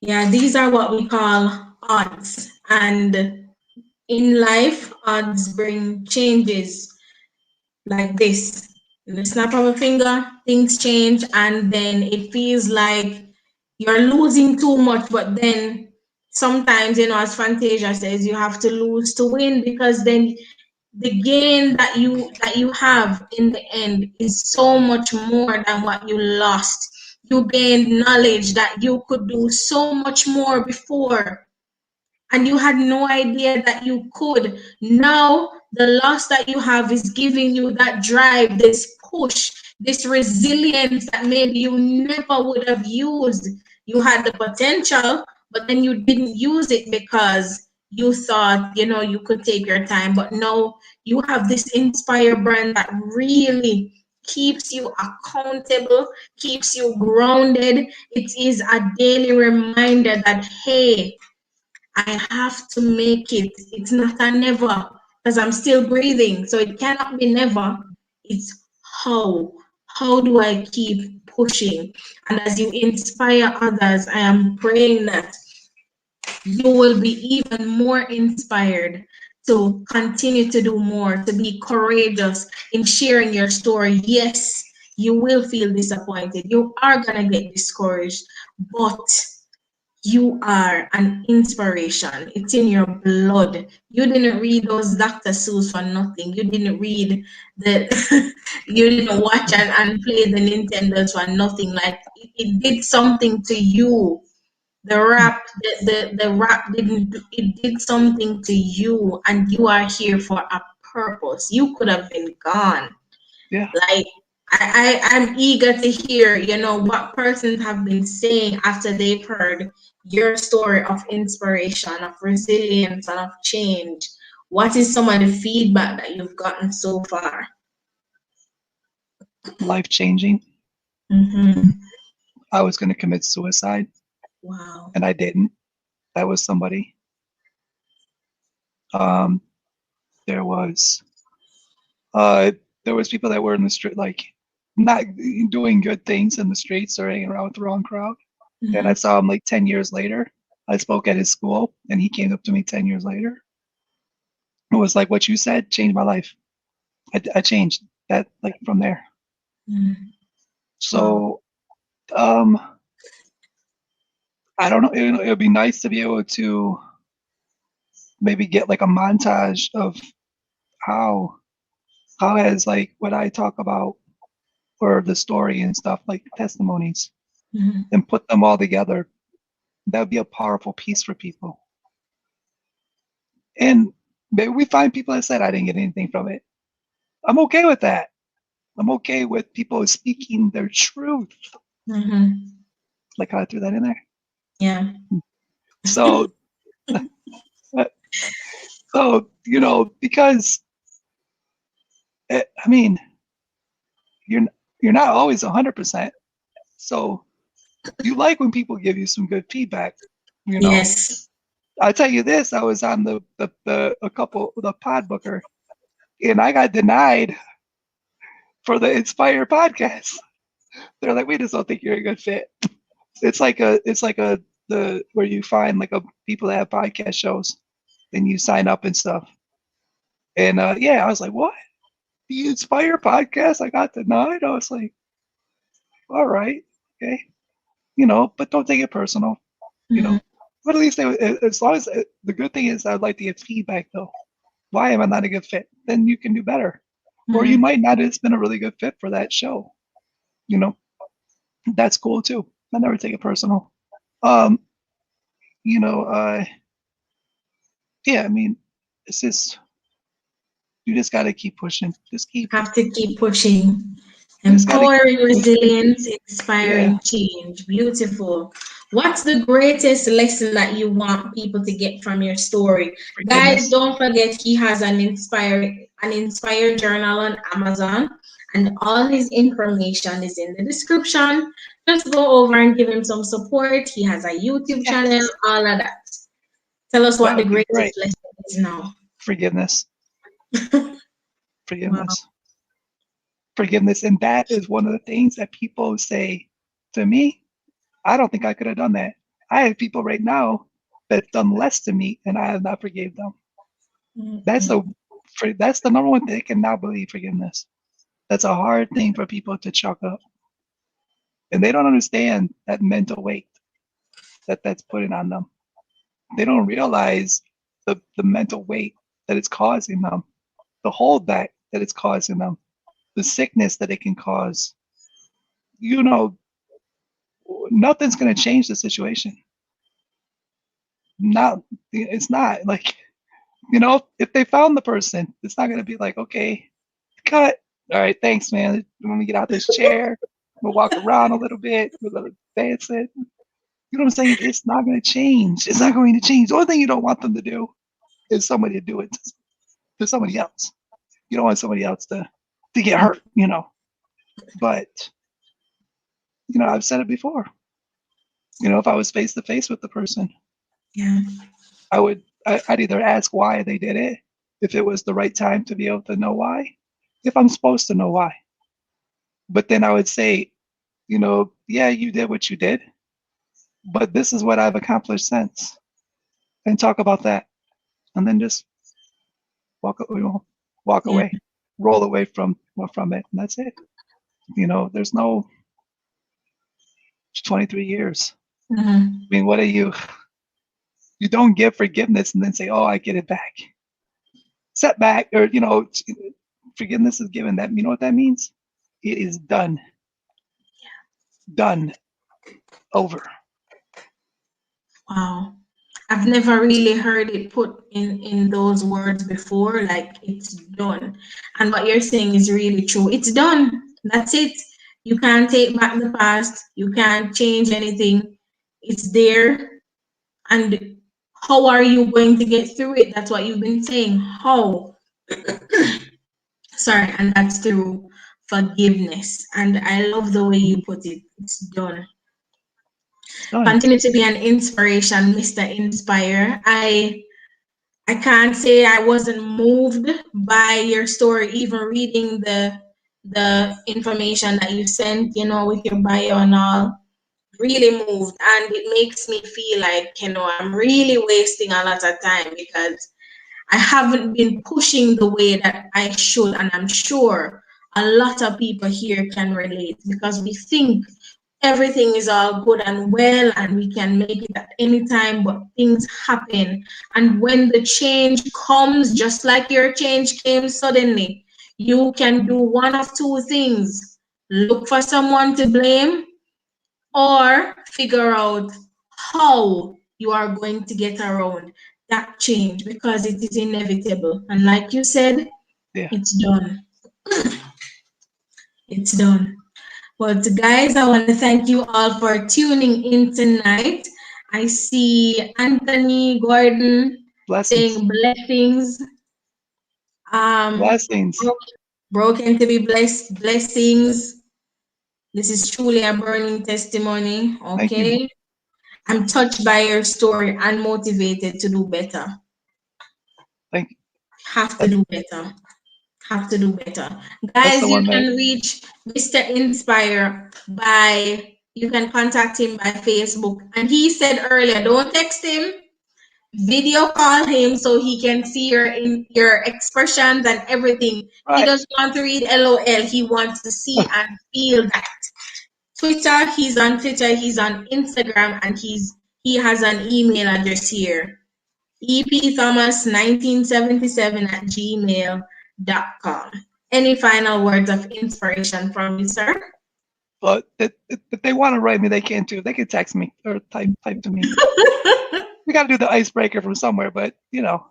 Yeah, these are what we call odds. And in life, odds bring changes like this. In the snap of a finger, things change, and then it feels like you're losing too much. But then sometimes, as Fantasia says, you have to lose to win, because then the gain that you have in the end is so much more than what you lost. You gained knowledge that you could do so much more before, and you had no idea that you could. Now the loss that you have is giving you that drive, this push, this resilience that maybe you never would have used. You had the potential, but then you didn't use it because you thought, you could take your time. But no, you have this Inspire brand that really keeps you accountable, keeps you grounded. It is a daily reminder that, hey, I have to make it. It's not a never, because I'm still breathing. So it cannot be never. It's how. How do I keep pushing? And as you inspire others, I am praying that you will be even more inspired to continue to do more, to be courageous in sharing your story. Yes, you will feel disappointed. You are going to get discouraged, but you are an inspiration. It's in your blood. You didn't read those Dr. Seuss for nothing. You didn't read the you didn't watch and play the Nintendos for nothing. Like it did something to you. The rap didn't, it did something to you, and you are here for a purpose. You could have been gone. Yeah. Like I'm eager to hear, what persons have been saying after they've heard your story of inspiration, of resilience, and of change. what is some of the feedback that you've gotten so far? Life-changing. Mm-hmm. I was going to commit suicide, Wow. and I didn't. That was somebody. There was people that were in the street, like not doing good things in the streets or hanging around with the wrong crowd. Mm-hmm. And I saw him like 10 years later. I spoke at his school, and he came up to me 10 years later. It was like, what you said changed my life. I changed that, like, from there. Mm-hmm. So, I don't know. It would be nice to be able to maybe get like a montage of how has like what I talk about or the story and stuff, like testimonies, Mm-hmm. and put them all together. That would be a powerful piece for people. And maybe we find people that said I didn't get anything from it. I'm okay with that. I'm okay with people speaking their truth. Mm-hmm. Like how I threw that in there. Yeah. So, you know, because I mean, you're not always 100%. So you like when people give you some good feedback. You know, Yes. I'll tell you this: I was on the pod booker, and I got denied for the Inspire podcast. They're like, we just don't think you're a good fit. It's like the where you find like people that have podcast shows, and you sign up and stuff. And yeah, I was like, what? The Inspire podcast? I got denied. I was like, all right, okay, you know, but don't take it personal, you know. But at least as long as the good thing is, I'd like to get feedback though. Why am I not a good fit? Then you can do better, or you might not have just been a really good fit for that show. You know, that's cool too. I never take it personal. You know, yeah, I mean, it's just you just got to keep pushing. Just keep. Have to keep pushing. Just gotta Empowering keep pushing. resilience, inspiring Yeah. change. Beautiful. What's the greatest lesson that you want people to get from your story? Guys, Forgiveness. don't forget he has an inspired journal on Amazon, and all his information is in the description. Just go over and give him some support. He has a YouTube channel, all of that. Tell us That what the would be greatest great. lesson is now. Forgiveness. Forgiveness. Wow. Forgiveness. And that is one of the things that people say to me. I don't think I could have done that. I have people right now that's done less to me, and I have not forgave them. That's the number one thing they cannot believe, forgiveness. That's a hard thing for people to chalk up, and they don't understand that mental weight that's putting on them. They don't realize the mental weight that it's causing them, the holdback that it's causing them, the sickness that it can cause. You know, nothing's going to change the situation. It's not like, you know, if they found the person, it's not going to be like, okay, cut. All right, thanks, man. Let me get out this chair. We'll walk around a little bit. We'll dance it. You know what I'm saying? It's not going to change. It's not going to change. The only thing you don't want them to do is somebody to do it to somebody else. You don't want somebody else to get hurt, you know. But, you know, I've said it before. You know, if I was face to face with the person, Yeah. I'd either ask why they did it, if it was the right time to be able to know why, if I'm supposed to know why. But then I would say, you know, yeah, you did what you did, but this is what I've accomplished since, and talk about that, and then just walk away, roll away from it, and that's it. You know, there's no 23 years. I mean, what are you? You don't give forgiveness and then say, "Oh, I get it back." Setback, or you know, forgiveness is given. That, you know what that means? It is done. Done. Over. Wow. I've never really heard it put in those words before, like it's done. And what you're saying is really true. It's done. That's it. You can't take back the past. You can't change anything. It's there. And How are you going to get through it? That's what you've been saying. How? Sorry, and that's through forgiveness. And I love the way you put it. It's done. Done. Continue to be an inspiration, Mr. Inspire. I can't say I wasn't moved by your story, even reading the information that you sent, you know, with your bio and all. Really moved, and it makes me feel like, you know, I'm really wasting a lot of time because I haven't been pushing the way that I should, and I'm sure a lot of people here can relate because we think everything is all good and well and we can make it at any time, but things happen. And when the change comes, just like your change came suddenly, you can do one of two things: look for someone to blame or figure out how you are going to get around that change because it is inevitable. And like you said, Yeah. it's done. It's done. Well, guys, I want to thank you all for tuning in tonight. I see Anthony Gordon Blessings. saying blessings. Blessings. Broken to be blessed, blessings. This is truly a burning testimony. Thank you. Okay. I'm touched by your story and motivated to do better. Thank you. Have to do better. Have to do better. That's Guys, the you one that can reach Mr. Inspire by, you can contact him by Facebook. And he said earlier, don't text him, video call him so he can see your expressions and everything. He right. doesn't want to read LOL. He wants to see and feel that. Twitter, he's on Twitter, he's on Instagram, and he has an email address here. epthomas1977@gmail.com. Any final words of inspiration from you, sir? But if they want to write me, they can too. They can text me or type to me. We got to do the icebreaker from somewhere, but no,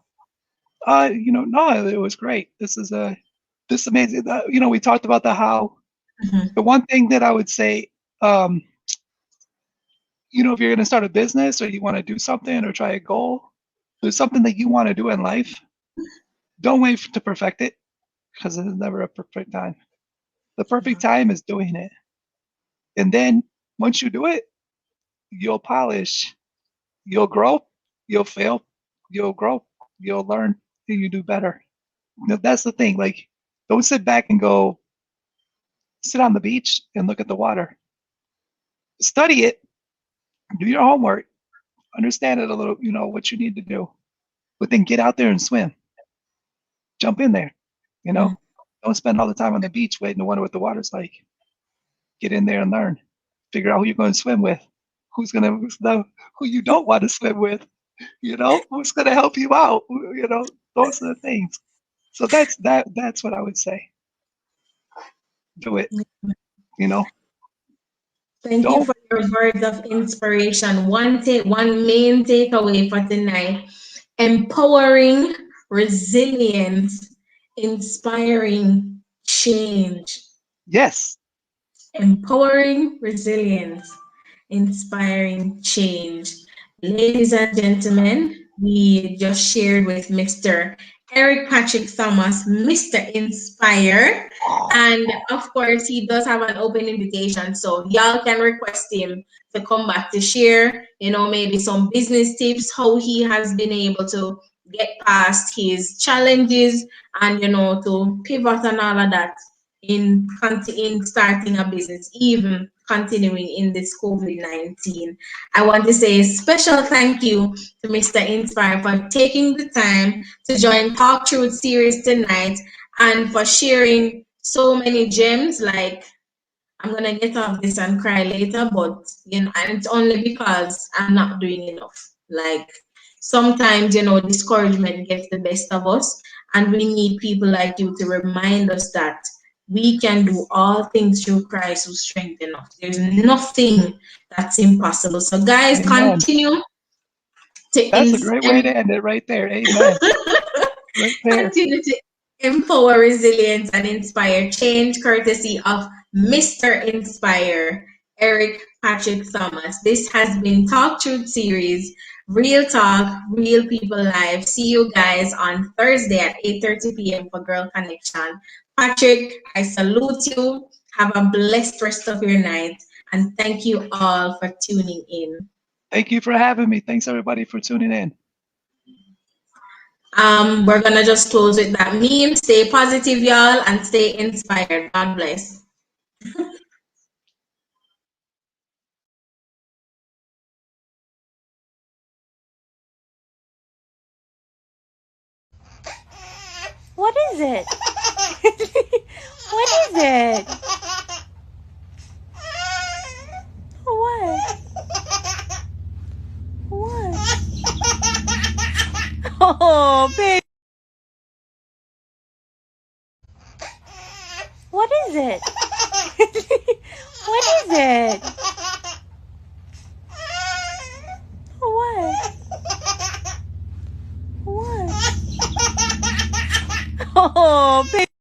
it was great. This is amazing. We talked about the how. Mhm. The one thing that I would say, if you're going to start a business or you want to do something or try a goal, there's something that you want to do in life. Don't wait to perfect it because there's never a perfect time. The perfect time is doing it. And then once you do it, you'll polish, you'll grow, you'll fail, you'll grow, you'll learn, and you do better. That's the thing. Like, don't sit back and go sit on the beach and look at the water. Study it, do your homework, understand it a little, what you need to do. But then get out there and swim. Jump in there, Don't spend all the time on the beach waiting to wonder what the water's like. Get in there and learn. Figure out who you're going to swim with. Who you don't want to swim with. Who's going to help you out. Those are the things. So that's what I would say. Do it. Thank you for your words of inspiration. One main takeaway for tonight: empowering resilience, inspiring change. Yes. Empowering resilience, inspiring change. Ladies and gentlemen, we just shared with Mr. Eric Patrick Thomas, Mr. Inspire. And of course, he does have an open invitation. So y'all can request him to come back to share, maybe some business tips, how he has been able to get past his challenges and, to pivot and all of that in starting a business, even continuing in this COVID-19. I want to say a special thank you to Mr. Inspire for taking the time to join TalkTruth Series tonight and for sharing so many gems. Like, I'm gonna get off this and cry later, but and it's only because I'm not doing enough. Like, sometimes discouragement gets the best of us, and we need people like you to remind us that we can do all things through Christ who strengthens us. There's nothing that's impossible. So guys, Amen. continue to That's a great way to end it right there. Amen. Right there. Continue to empower resilience and inspire change, courtesy of Mr. Inspire, Eric Patrick Thomas. This has been TalkTruth Series, Real Talk, Real People Live. See you guys on Thursday at 8:30 p.m. for Girl Connection. Patrick, I salute you. Have a blessed rest of your night. And thank you all for tuning in. Thank you for having me. Thanks everybody for tuning in. We're gonna just close with that meme. Stay positive, y'all, and stay inspired. God bless. What is it? What is it? What? What? Oh, baby. What is it? What is it? What? What? Oh, baby.